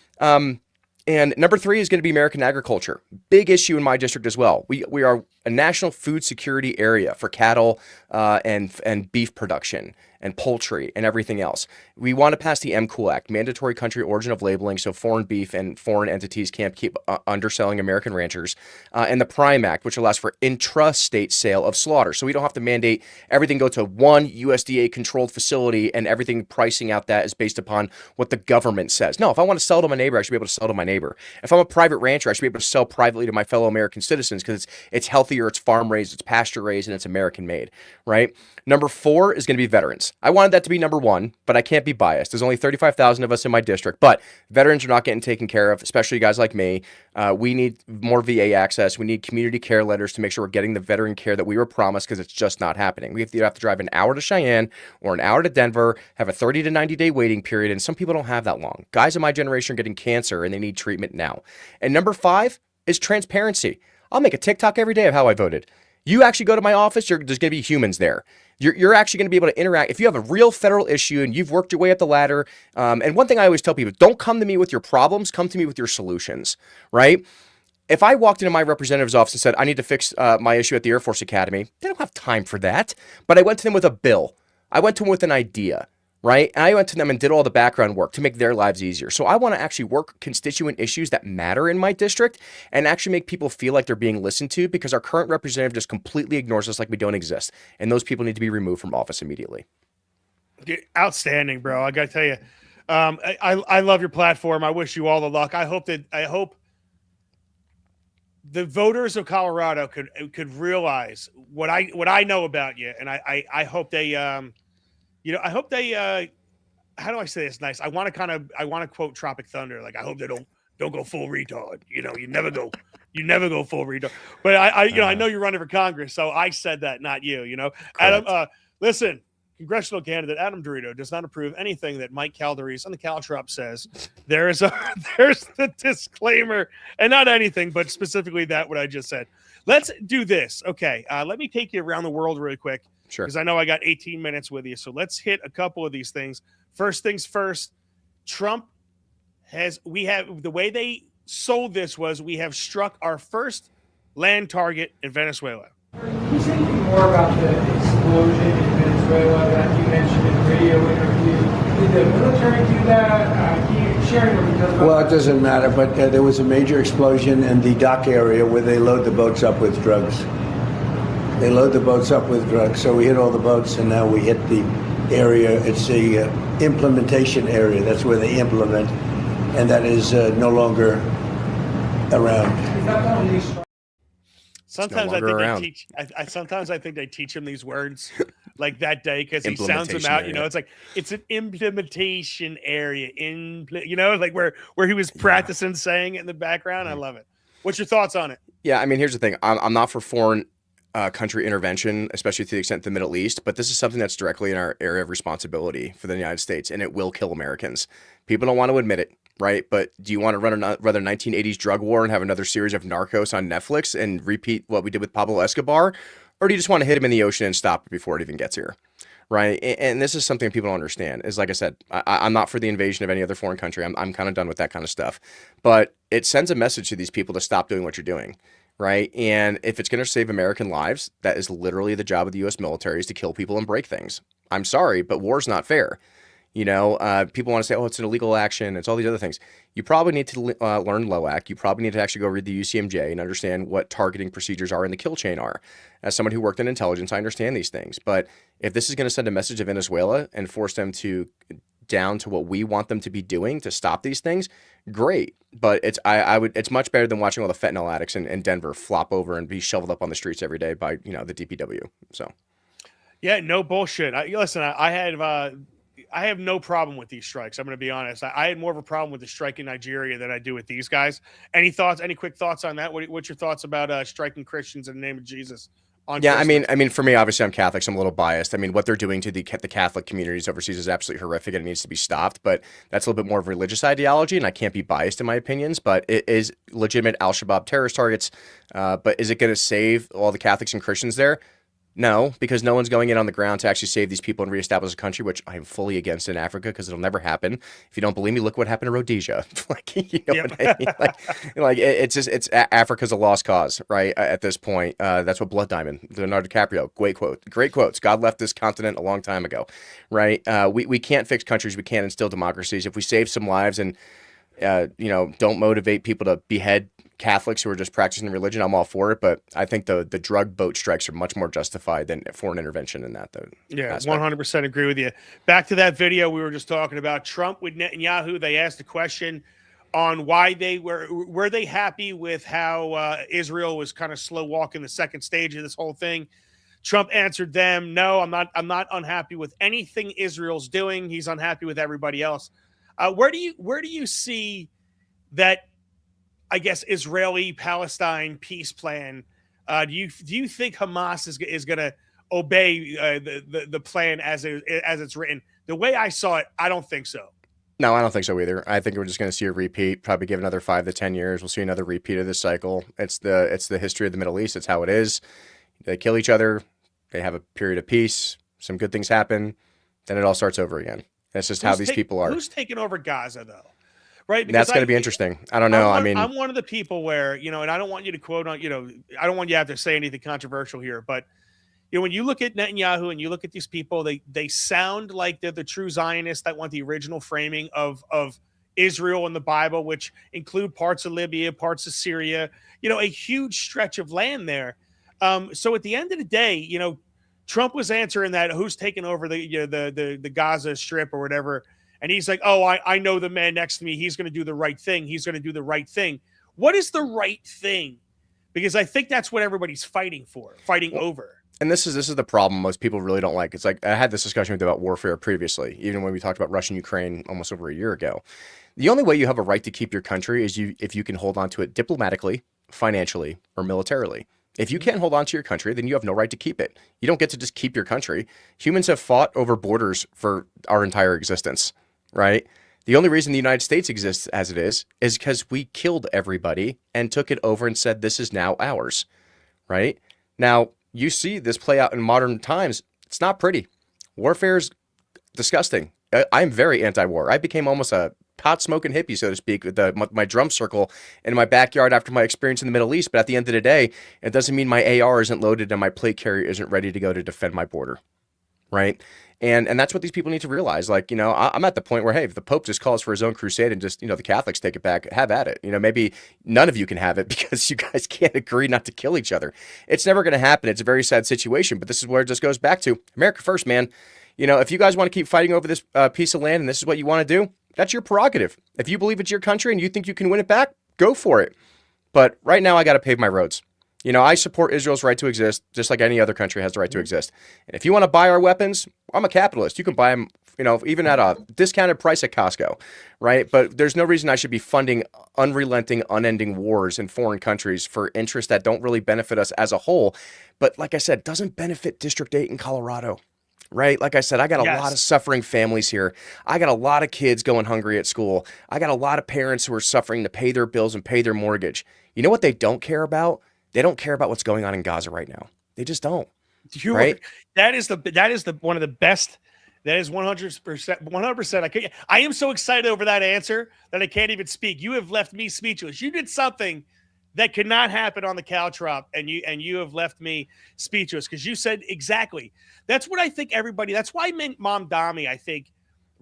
And number three is going to be American agriculture. Big issue in my district as well. We are a national food security area for cattle and beef production and poultry and everything else. We want to pass the MCOOL Act, mandatory country origin of labeling, so foreign beef and foreign entities can't keep underselling American ranchers, and the Prime Act, which allows for intrastate sale of slaughter, so we don't have to mandate everything go to one USDA-controlled facility and everything pricing out that is based upon what the government says. No, if I want to sell to my neighbor, I should be able to sell to my neighbor. If I'm a private rancher, I should be able to sell privately to my fellow American citizens because it's healthier, it's farm-raised, it's pasture-raised, and it's American-made, right? Number four is going to be veterans. I wanted that to be number one, but I can't be biased. There's only 35,000 of us in my district, but veterans are not getting taken care of, especially guys like me. We need more VA access. We need community care letters to make sure we're getting the veteran care that we were promised because it's just not happening. We have to drive an hour to Cheyenne or an hour to Denver, have a 30 to 90 day waiting period, and some people don't have that long. Guys in my generation are getting cancer and they need treatment now. And number five is transparency. I'll make a TikTok every day of how I voted. You actually go to my office, there's going to be humans there. You're actually going to be able to interact. If you have a real federal issue and you've worked your way up the ladder, and one thing I always tell people, don't come to me with your problems, come to me with your solutions, right? If I walked into my representative's office and said, I need to fix my issue at the Air Force Academy, they don't have time for that. But I went to them with a bill. I went to them with an idea, right? And I went to them and did all the background work to make their lives easier. So I want to actually work constituent issues that matter in my district and actually make people feel like they're being listened to because our current representative just completely ignores us like we don't exist. And those people need to be removed from office immediately. Outstanding, bro. I got to tell you, I love your platform. I wish you all the luck. I hope the voters of Colorado could realize what I know about you. And I hope they, I hope they, how do I say this nice? I want to quote Tropic Thunder. Like, I hope they don't go full retard. You never go full retard. But I know you're running for Congress. So I said that, not you, Adam, listen, congressional candidate Adam Derito does not approve anything that Mike Calderese on the Caltrop says. There's the disclaimer, and not anything, but specifically that what I just said. Let's do this. Okay. Let me take you around the world really quick. Sure. Because I know I got 18 minutes with you. So let's hit a couple of these things. First things first, Trump the way they sold this was we have struck our first land target in Venezuela. Can you say anything more about the explosion in Venezuela that you mentioned in the radio interview? Did the military do that? Can you share more details about Well, it doesn't matter, but there was a major explosion in the dock area where they load the boats up with drugs. They load the boats up with drugs, so we hit all the boats, and now we hit the area. It's the implementation area. That's where they implement, and that is no longer around. Sometimes sometimes I think they teach him these words like that day because he sounds them out. It's like it's an implementation area. Like where he was practicing saying it in the background. I love it. What's your thoughts on it? Yeah, I mean, here's the thing. I'm not for foreign country intervention, especially to the extent of the Middle East, but this is something that's directly in our area of responsibility for the United States, and it will kill Americans. People don't want to admit it, right? But do you want to run another 1980s drug war and have another series of Narcos on Netflix and repeat what we did with Pablo Escobar? Or do you just want to hit him in the ocean and stop it before it even gets here? Right? And this is something people don't understand. Is like I said, I'm not for the invasion of any other foreign country. I'm kind of done with that kind of stuff. But it sends a message to these people to stop doing what you're doing. Right. And if it's going to save American lives, that is literally the job of the U.S. military, is to kill people and break things. I'm sorry, but war's not fair. People want to say, oh, it's an illegal action. It's all these other things. You probably need to learn LOAC. You probably need to actually go read the UCMJ and understand what targeting procedures are and the kill chain are. As someone who worked in intelligence, I understand these things. But if this is going to send a message to Venezuela and force them to down to what we want them to be doing to stop these things, great. But it's much better than watching all the fentanyl addicts in Denver flop over and be shoveled up on the streets every day by, the DPW. So. Yeah, no bullshit. Listen, I have no problem with these strikes. I'm going to be honest. I had more of a problem with the strike in Nigeria than I do with these guys. Any thoughts? Any quick thoughts on that? What's your thoughts about striking Christians in the name of Jesus? Yeah, I mean, for me, obviously, I'm Catholic, so I'm a little biased. I mean, what they're doing to the Catholic communities overseas is absolutely horrific, and it needs to be stopped. But that's a little bit more of religious ideology, and I can't be biased in my opinions. But it is legitimate Al-Shabaab terrorist targets. But is it going to save all the Catholics and Christians there? No, because no one's going in on the ground to actually save these people and reestablish a country, which I am fully against in Africa because it'll never happen. If you don't believe me, look what happened to Rhodesia. What I mean? It's Africa's a lost cause, right? At this point, that's what Blood Diamond, Leonardo DiCaprio, great quotes. God left this continent a long time ago, right? We can't fix countries, we can't instill democracies. If we save some lives and don't motivate people to behead Catholics who are just practicing religion, I'm all for it. But I think the drug boat strikes are much more justified than foreign intervention in that. Yeah, 100% agree with you. Back to that video we were just talking about. Trump with Netanyahu, they asked a question on why they were they happy with how Israel was kind of slow walking the second stage of this whole thing. Trump answered them, "No, I'm not unhappy with anything Israel's doing. He's unhappy with everybody else." Where do you see that, I guess, Israeli-Palestine peace plan? Do you think Hamas is going to obey the plan as it's written? The way I saw it, I don't think so. No, I don't think so either. I think we're just going to see a repeat. Probably give another 5 to 10 years. We'll see another repeat of this cycle. It's the history of the Middle East. It's how it is. They kill each other. They have a period of peace. Some good things happen. Then it all starts over again. That's just how these people are. Who's taking over Gaza, though? Right? Because that's going to be interesting. I don't know. I'm one of the people where, and I don't want you to quote on, I don't want you to have to say anything controversial here, but when you look at Netanyahu and you look at these people, they sound like they're the true Zionists that want the original framing of Israel in the Bible, which include parts of Libya, parts of Syria, a huge stretch of land there. So at the end of the day, Trump was answering that who's taking over the Gaza Strip or whatever. And he's like, oh, I know the man next to me. He's going to do the right thing. He's going to do the right thing. What is the right thing? Because I think that's what everybody's fighting over. And this is the problem most people really don't like. It's like I had this discussion with you about warfare previously, even when we talked about Russia and Ukraine almost over a year ago. The only way you have a right to keep your country is if you can hold on to it diplomatically, financially, or militarily. If you can't hold on to your country, then you have no right to keep it. You don't get to just keep your country. Humans have fought over borders for our entire existence, right? The only reason the United States exists as it is because we killed everybody and took it over and said, this is now ours, right? Now, you see this play out in modern times. It's not pretty. Warfare is disgusting. I'm very anti-war. I became almost a pot-smoking hippie, so to speak, with my drum circle in my backyard after my experience in the Middle East. But at the end of the day, it doesn't mean my AR isn't loaded and my plate carrier isn't ready to go to defend my border, right? And that's what these people need to realize. Like, I'm at the point where, hey, if the Pope just calls for his own crusade and just, the Catholics take it back, have at it. Maybe none of you can have it because you guys can't agree not to kill each other. It's never going to happen. It's a very sad situation, but this is where it just goes back to America first, man. If you guys want to keep fighting over this piece of land and this is what you want to do, that's your prerogative. If you believe it's your country and you think you can win it back, go for it. But right now I got to pave my roads. I support Israel's right to exist, just like any other country has the right to exist. And if you want to buy our weapons, I'm a capitalist. You can buy them, even at a discounted price at Costco, right? But there's no reason I should be funding unrelenting, unending wars in foreign countries for interests that don't really benefit us as a whole. But like I said, doesn't benefit District 8 in Colorado, right? Like I said, I got a lot of suffering families here. I got a lot of kids going hungry at school. I got a lot of parents who are suffering to pay their bills and pay their mortgage. You know what they don't care about? They don't care about what's going on in Gaza right now. They just don't. Right? That is one of the best. That is 100%. 100%. I am so excited over that answer that I can't even speak. You have left me speechless. You did something that could not happen on the couch drop, and you have left me speechless because you said exactly. That's what I think everybody. That's why Mom Dami, I think,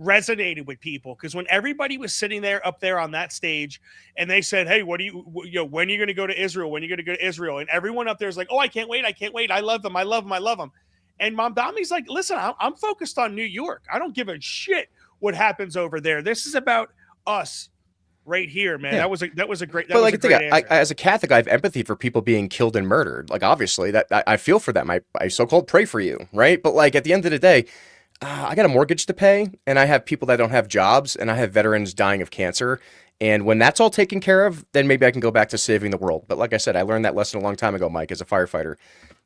resonated with people, because when everybody was sitting up there on that stage and they said, hey, when are you going to go to Israel? When are you going to go to Israel? And everyone up there is like, oh, I can't wait. I love them. And Mom Dami's like, listen, I'm focused on New York. I don't give a shit what happens over there. This is about us right here, man. Yeah. That was a great. That But was like, a great answer. as a Catholic, I have empathy for people being killed and murdered. Like, obviously, that I feel for them. I so-called pray for you, right? But like, at the end of the day, I got a mortgage to pay, and I have people that don't have jobs, and I have veterans dying of cancer. And when that's all taken care of, then maybe I can go back to saving the world. But like I said, I learned that lesson a long time ago, Mike, as a firefighter.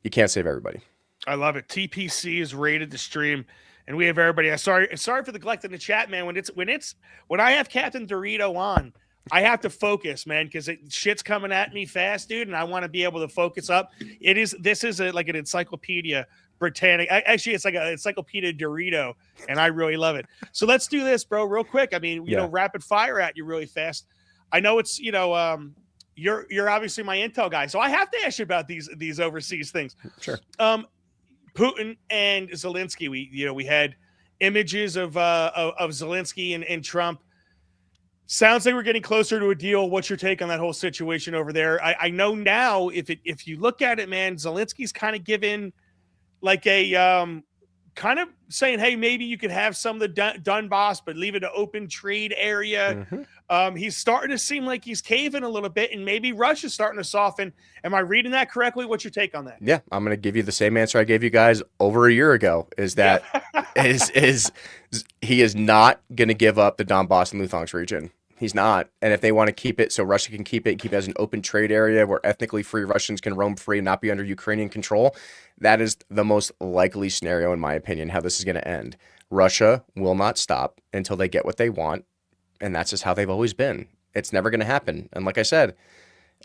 You can't save everybody. I love it. TPC is rated the stream, and we have everybody. Sorry for the neglect in the chat, man. When I have Captain Derito on, I have to focus, man, because shit's coming at me fast, dude, and I want to be able to focus up. This is like an Encyclopedia Britannica. Actually, it's like an Encyclopedia Derito, and I really love it. So let's do this, bro, real quick. I mean, you know, rapid fire at you really fast. I know it's, you know, you're obviously my intel guy, so I have to ask you about these overseas things. Sure. Putin and Zelensky. We had images of Zelensky and Trump. Sounds like we're getting closer to a deal. What's your take on that whole situation over there? I know now, if you look at it, man, Zelensky's kind of given like a kind of saying, hey, maybe you could have some of the Donbass, but leave it an open trade area. Mm-hmm. He's starting to seem like he's caving a little bit, and maybe Russia's starting to soften. Am I reading that correctly? What's your take on that? Yeah, I'm going to give you the same answer I gave you guys over a year ago. Is that he is not going to give up the Donbass and Luhansk region. He's not. And if they want to keep it so Russia can keep it as an open trade area where ethnically free Russians can roam free and not be under Ukrainian control, that is the most likely scenario, in my opinion, how this is going to end. Russia will not stop until they get what they want, and that's just how they've always been. It's never going to happen. And like I said,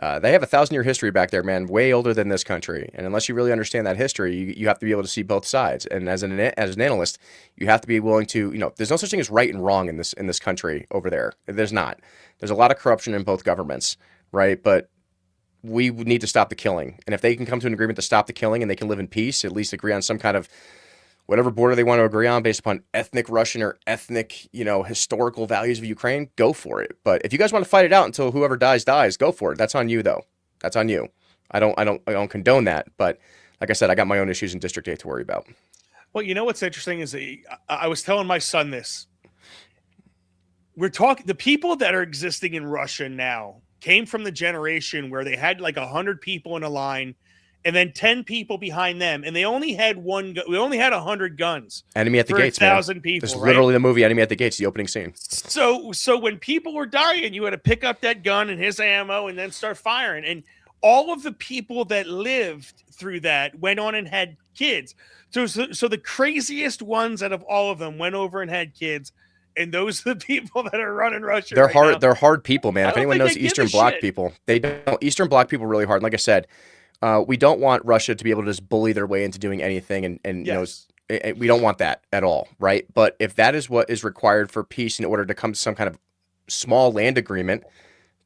they have a 1,000-year history back there, man, way older than this country. And unless you really understand that history, you have to be able to see both sides. And as an analyst, you have to be willing to, there's no such thing as right and wrong in this country over there. There's not. There's a lot of corruption in both governments, right? But we need to stop the killing. And if they can come to an agreement to stop the killing and they can live in peace, at least agree on some kind of whatever border they want to agree on based upon ethnic Russian or ethnic, historical values of Ukraine, go for it. But if you guys want to fight it out until whoever dies, go for it. That's on you, though. That's on you. I don't condone that. But like I said, I got my own issues in District 8 to worry about. Well, what's interesting is I was telling my son this. We're talking, the people that are existing in Russia now came from the generation where they had like 100 people in a line, and then 10 people behind them, and they only had we only had 100 guns. Enemy at the gates, 1,000 people. This is literally the movie Enemy at the Gates, the opening scene. So when people were dying, you had to pick up that gun and his ammo and then start firing. And all of the people that lived through that went on and had kids. So the craziest ones out of all of them went over and had kids. And those are the people that are running Russia. They're hard. Now. They're hard people, man. If anyone knows Eastern Bloc shit. people, they don't. Eastern Bloc people are really hard. Like I said, we don't want Russia to be able to just bully their way into doing anything, and yes. we don't want that at all, right? But if that is what is required for peace in order to come to some kind of small land agreement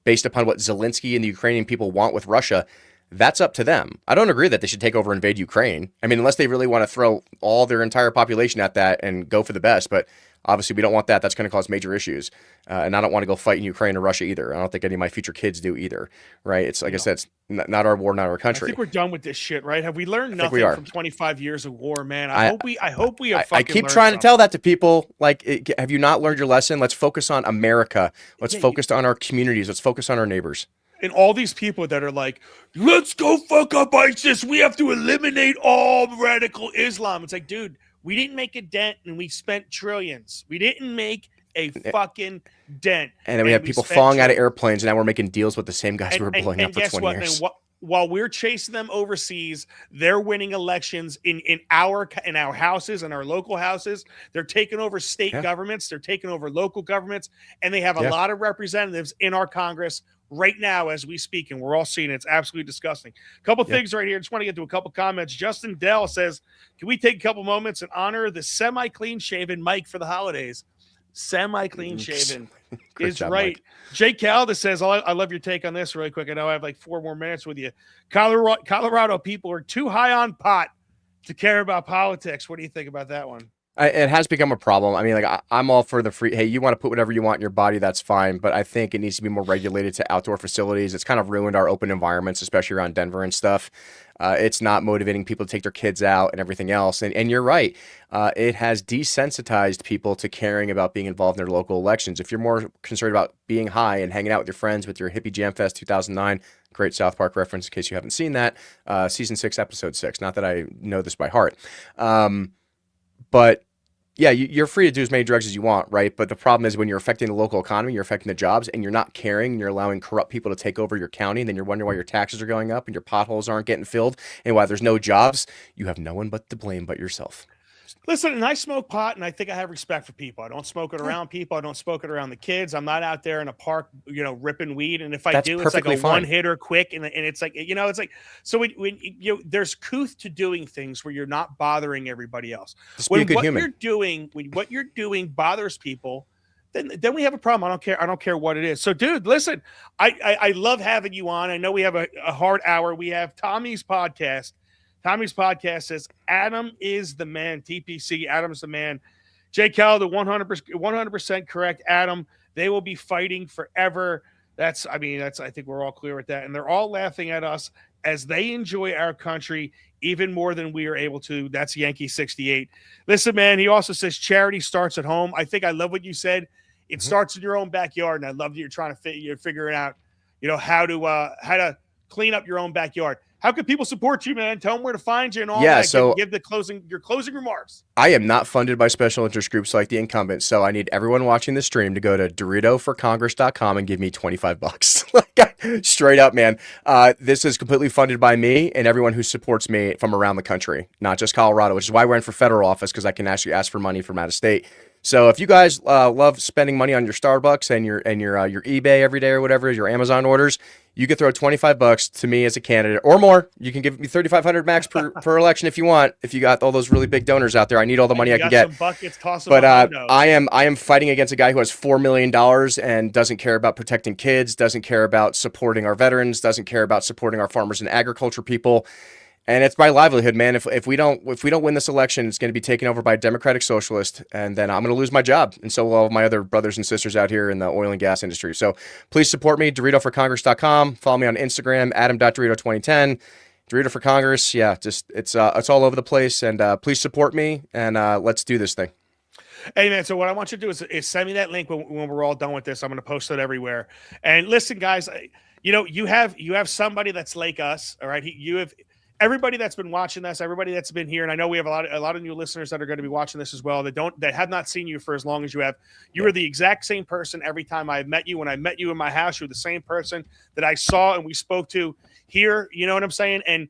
based upon what Zelensky and the Ukrainian people want with Russia, that's up to them. I don't agree that they should take over and invade Ukraine. I mean, unless they really want to throw all their entire population at that and go for the best, but obviously we don't want that. That's going to cause major issues. And I don't want to go fight in Ukraine or Russia either. I don't think any of my future kids do either, right? It's like I said, it's not our war, not our country. I think we're done with this shit, right? Have we learned nothing from 25 years of war, man? I hope we have fucking I keep learned trying something. to tell that to people. Like, have you not learned your lesson? Let's focus on America. Let's focus on our communities. Let's focus on our neighbors. And all these people that are like, let's go fuck up ISIS. We have to eliminate all radical Islam. It's like, dude, we didn't make a dent and we spent trillions. We didn't make a fucking dent. And then we have people falling out of airplanes, and now we're making deals with the same guys we were blowing up for 20 years. Man, while we're chasing them overseas, they're winning elections in our houses and our local houses. They're taking over state governments. They're taking over local governments. And they have a lot of representatives in our Congress right now as we speak, and we're all seeing it. It's absolutely disgusting. A couple things right here. Just want to get to a couple comments. Justin Dell says, can we take a couple moments and honor the semi-clean shaven Mike for the holidays? Semi-clean shaven is job, right. Mike. Jake Calda says, I love your take on this really quick. I know I have like 4 more minutes with you. Colorado people are too high on pot to care about politics. What do you think about that one? It has become a problem. I mean, like I'm all for the free. Hey, you want to put whatever you want in your body, that's fine. But I think it needs to be more regulated to outdoor facilities. It's kind of ruined our open environments, especially around Denver and stuff. It's not motivating people to take their kids out and everything else. And you're right. It has desensitized people to caring about being involved in their local elections. If you're more concerned about being high and hanging out with your friends with your hippie jam fest 2009, great South Park reference in case you haven't seen that, season 6, episode 6. Not that I know this by heart. But yeah, you're free to do as many drugs as you want, right? But the problem is when you're affecting the local economy, you're affecting the jobs, and you're not caring, and you're allowing corrupt people to take over your county, and then you're wondering why your taxes are going up and your potholes aren't getting filled, and why there's no jobs. You have no one but to blame but yourself. Listen, and I smoke pot, and I think I have respect for people. I don't smoke it around people. I don't smoke it around the kids. I'm not out there in a park, ripping weed. And if I do, it's like a one hitter quick, and it's like, it's like, so when there's couth to doing things where you're not bothering everybody else. When what you're doing bothers people, then we have a problem. I don't care what it is. So, dude, listen, I love having you on. I know we have a hard hour. We have Tommy's podcast. Tommy's podcast says Adam is the man. TPC, Adam's the man. Jay Cal, the 100% correct. Adam, they will be fighting forever. I think we're all clear with that. And they're all laughing at us as they enjoy our country even more than we are able to. That's Yankee 68. Listen, man, he also says charity starts at home. I think I love what you said. It starts in your own backyard. And I love that you're trying to figure it out, how to clean up your own backyard. How can people support you, man? Tell them where to find you and all that. So give your closing remarks. I am not funded by special interest groups like the incumbent, so I need everyone watching the stream to go to DeritoForCongress.com and give me $25. Straight up, man. This is completely funded by me and everyone who supports me from around the country, not just Colorado, which is why we're in for federal office, because I can actually ask for money from out of state. So if you guys love spending money on your Starbucks and your eBay every day or whatever, your Amazon orders, you could throw $25 to me as a candidate or more. You can give me $3,500 max per election if you want. If you got all those really big donors out there, I need all the money I can get. But I am fighting against a guy who has $4 million and doesn't care about protecting kids, doesn't care about supporting our veterans, doesn't care about supporting our farmers and agriculture people. And it's my livelihood, man. If we don't win this election, it's going to be taken over by a Democratic Socialist, and then I'm going to lose my job. And so will all of my other brothers and sisters out here in the oil and gas industry. So please support me, DeritoForCongress.com. Follow me on Instagram, Adam.Derito2010. Derito for Congress. Yeah, it's all over the place. And please support me, and let's do this thing. Hey, man, so what I want you to do is send me that link when we're all done with this. I'm going to post it everywhere. And listen, guys, you have somebody that's like us, all right? You have everybody that's been watching this, everybody that's been here, and I know we have a lot of new listeners that are going to be watching this as well that have not seen you for as long as you have. You were the exact same person every time I met you. When I met you in my house, you were the same person that I saw and we spoke to here. You know what I'm saying? And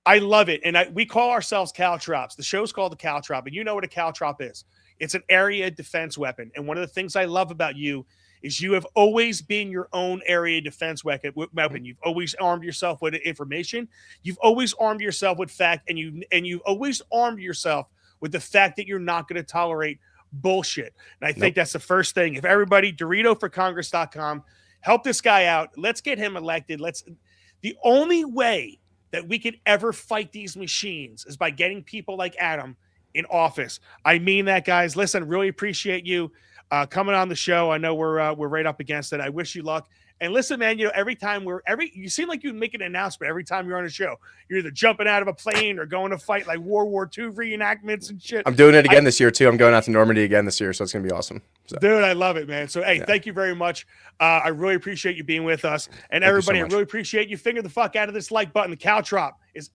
I love it. And we call ourselves caltrops. The show's called the Caltrop, and you know what a caltrop is. It's an area defense weapon. And one of the things I love about you is you have always been your own area defense weapon. You've always armed yourself with information. You've always armed yourself with fact, and you've always armed yourself with the fact that you're not going to tolerate bullshit. And I think that's the first thing. If everybody, DeritoForCongress.com, help this guy out. Let's get him elected. The only way that we can ever fight these machines is by getting people like Adam in office. I mean that, guys. Listen, really appreciate you coming on the show. I know we're right up against it. I wish you luck. And listen, man, every time you seem like you make an announcement every time you're on a show. You're either jumping out of a plane or going to fight like World War II reenactments and shit. I'm doing it again this year too. I'm going out to Normandy again this year, so it's gonna be awesome. So. Dude, I love it, man. So hey, thank you very much. I really appreciate you being with us. And everybody, I really appreciate you. Finger the fuck out of this like button. The Caltrop is